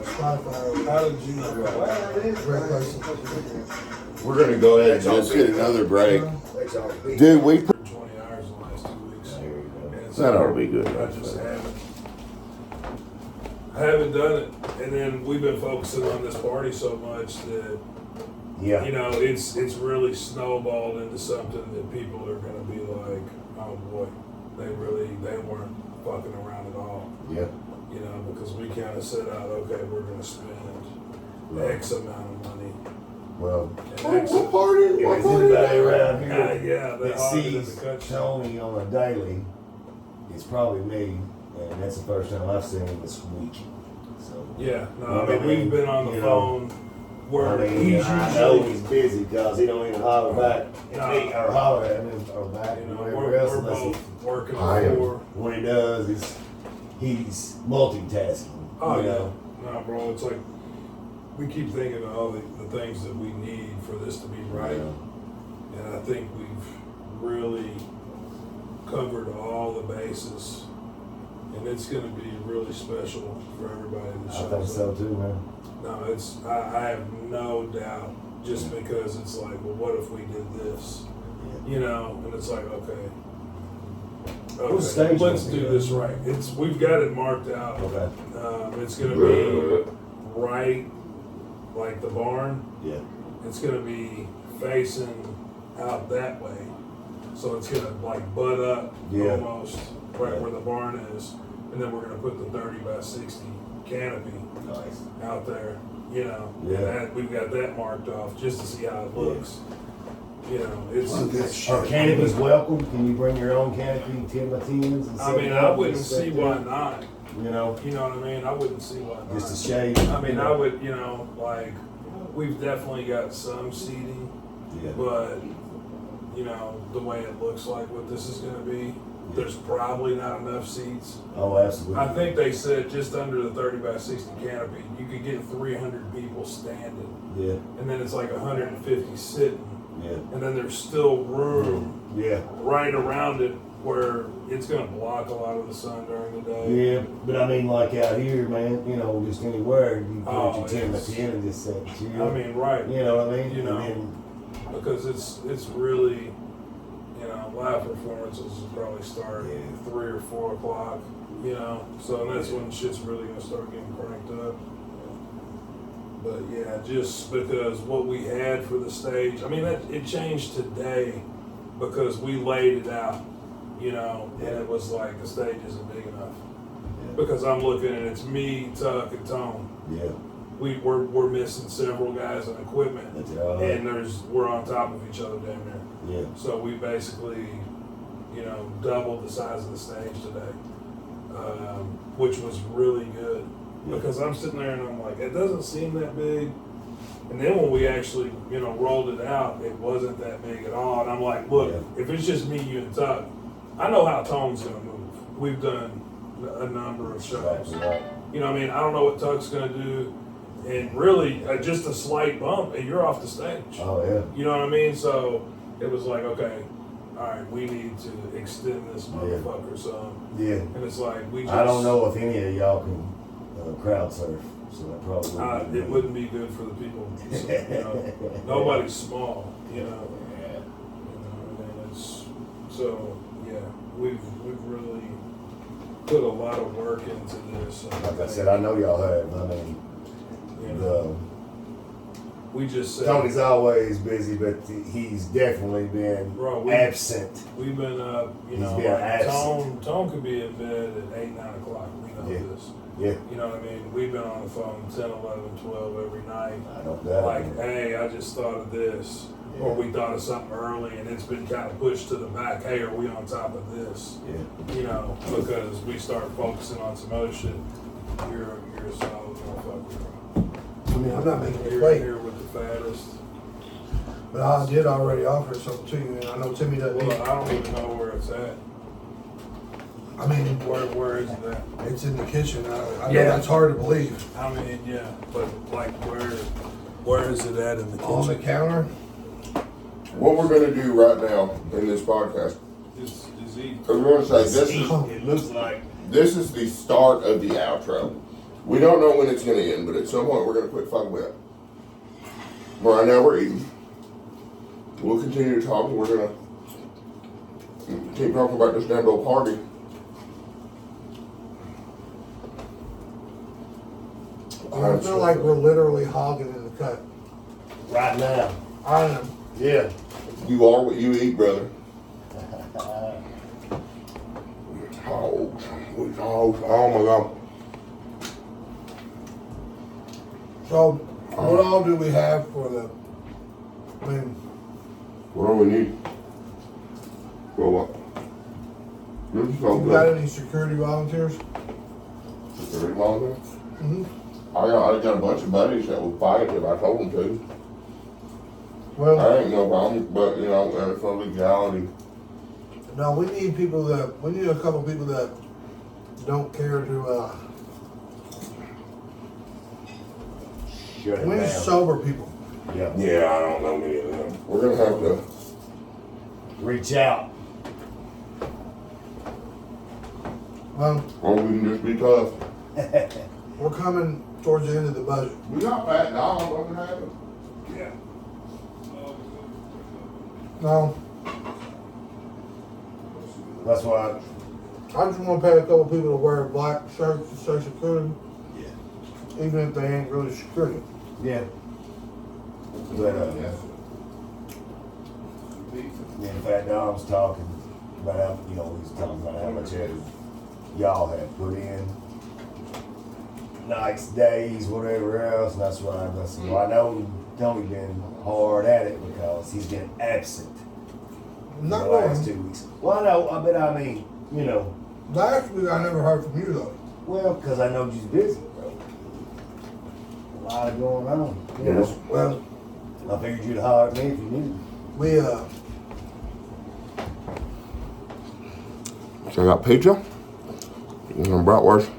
Spotify, How did you know? great person. We're gonna go ahead and just get another break. Dude, we 20 hours in the last 2 weeks. There you go. And That ought to be good. I just haven't done it. And then we've been focusing on this party so much that, Yeah. you know, it's really snowballed into something that people are going to be like, oh boy, they weren't fucking around at all. Yeah. You know, because we kind of set out, okay, we're going to spend X amount of money. Well, And X What party? if What there's party? anybody around here yeah, they that Hoggin in sees the country. Tony on a daily, it's probably me, and that's the first time I've seen him this week. So Yeah, no, Well, I mean, we've been on the you know, phone where I mean, he's I know usually, he's busy because he don't even holler back at No. me or holler at me or back you or know, whatever we're else. Unless both working I am. for. what he does is he's multitasking. Oh you yeah, know? no, bro. It's like we keep thinking of all the things that we need for this to be right, and I think we've really covered all the bases, and it's going to be really special for everybody that I shows think up. so too, man. No, I have no doubt. Just because it's like, well, what if we did this? You know, and it's like, okay, What stage let's was do it? this right. We've got it marked out. Okay. It's gonna be right, like the barn. Yeah. It's gonna be facing out that way, so it's gonna like butt up Yeah. almost right Yeah. where the barn is, and then we're gonna put the 30x60 canopy Nice. out there. You know, Yeah. and we've got that marked off just to see how it looks. You know, it's. Are canopies welcome? Can you bring your own canopy, 10 by 10s? And I set mean, it I up wouldn't and set see it why up? not. You know, You know what I mean? I wouldn't see why not. just a shade. I mean, I would, you know, like, we've definitely got some seating, Yeah. but, you know, the way it looks like what this is gonna be, there's probably not enough seats. Oh, absolutely. I think they said just under the 30x60 canopy, you could get 300 people standing, Yeah. and then it's like 150 sitting, Yeah. and then there's still room Yeah. right around it where it's gonna block a lot of the sun during the day. Yeah, but I mean, like out here, man, you know, just anywhere, you put Oh, your 10 by it's- 10 and just sit and chill. I mean, right. you know what I mean? you know, And then, Because it's really, you know, live performances will probably start Yeah. 3 or 4 o'clock, you know, so that's when shit's really gonna start getting cranked up. But yeah, just because what we had for the stage, I mean, it changed today because we laid it out, you know, and it was like the stage isn't big enough. Because I'm looking and it's me, Tuck, and Tone. yeah, We're missing several guys and equipment, that's it. All right. and we're on top of each other down there. Yeah, So we basically, you know, doubled the size of the stage today, which was really good. Yeah. Because I'm sitting there and I'm like, it doesn't seem that big. And then when we actually, you know, rolled it out, it wasn't that big at all. And I'm like, look, if it's just me, you, and Tuck, I know how Tone's gonna move. We've done a number of shows. right. You know what I mean? I don't know what Tuck's gonna do. And really, just a slight bump and you're off the stage. Oh, yeah. You know what I mean? So it was like, okay, all right, we need to extend this motherfucker some. Yeah. And it's like, we just. I don't know if any of y'all can crowd surf, so that probably wouldn't be It good. wouldn't be good for the people. So, you know, nobody's small, you know. Yeah. You know, and it's, so, yeah, we've really put a lot of work into this. Like I said, I know y'all have. I mean, You know, we just said, Tony's always busy, but he's definitely been Bro, absent. we've been up, you He's know, been like absent. Tone could be in bed at 8, 9 o'clock. We know Yeah. this. Yeah, You know what I mean? We've been on the phone 10, 11, 12 every night. I don't doubt Like, it. hey, I just thought of this. Or we thought of something early and it's been kind of pushed to the back. Hey, are we on top of this? Yeah. You know, because we start focusing on some other shit. You're a solid motherfucker. I mean, I'm not making it You're wait, here with the fattest. but I did already offer something to you, and I know Timmy doesn't Well, eat. I don't even know where it's at. I mean, Where is it at? it's in the kitchen. I know Yeah. that's hard to believe. I mean, yeah, but like where is it at in the On the kitchen? counter, What we're gonna do right now in this podcast, Is he? is we're gonna say this is It looks like this is the start of the outro. We don't know when it's gonna end, but at some point we're gonna quit fucking with it. But right now we're eating. We'll continue to talk, and we're gonna keep talking about this damn old party. I feel like we're literally hogging in the cut. right now. I am. Yeah. You are what you eat, brother. Oh my god. So, what all do we have for the? I mean, What do we need? For what? This is so you got good. any security volunteers? Security volunteer? Mm-hmm. I got a bunch of buddies that would fight if I told them to. Well, I ain't no problem, but you know, there's no legality. no, we need people that. We need a couple people that don't care to. Shut it We need down. sober people. Yeah. Yeah, I don't know many of them. We're gonna have to. Reach out. Well, Or we can just be tough. we're coming towards the end of the budget. We got fat dogs. What can happen? Yeah. No, That's why. I just want to pay a couple people to wear black shirts to say security, Yeah. even if they ain't really security. Yeah. But me and Fat Dom was talking about how, you know, he was talking about how much effort y'all have put in. Nights, days, whatever else, and that's why I said, well, I know Tony been hard at it because he's been absent Not the last going. 2 weeks. Well, I know, but I mean, you know, Last week I never heard from you though. well, because I know you're busy, bro. A lot going on. You Yes. know, Well, I figured you'd holler at me if you needed. we So I got pizza and some bratwurst.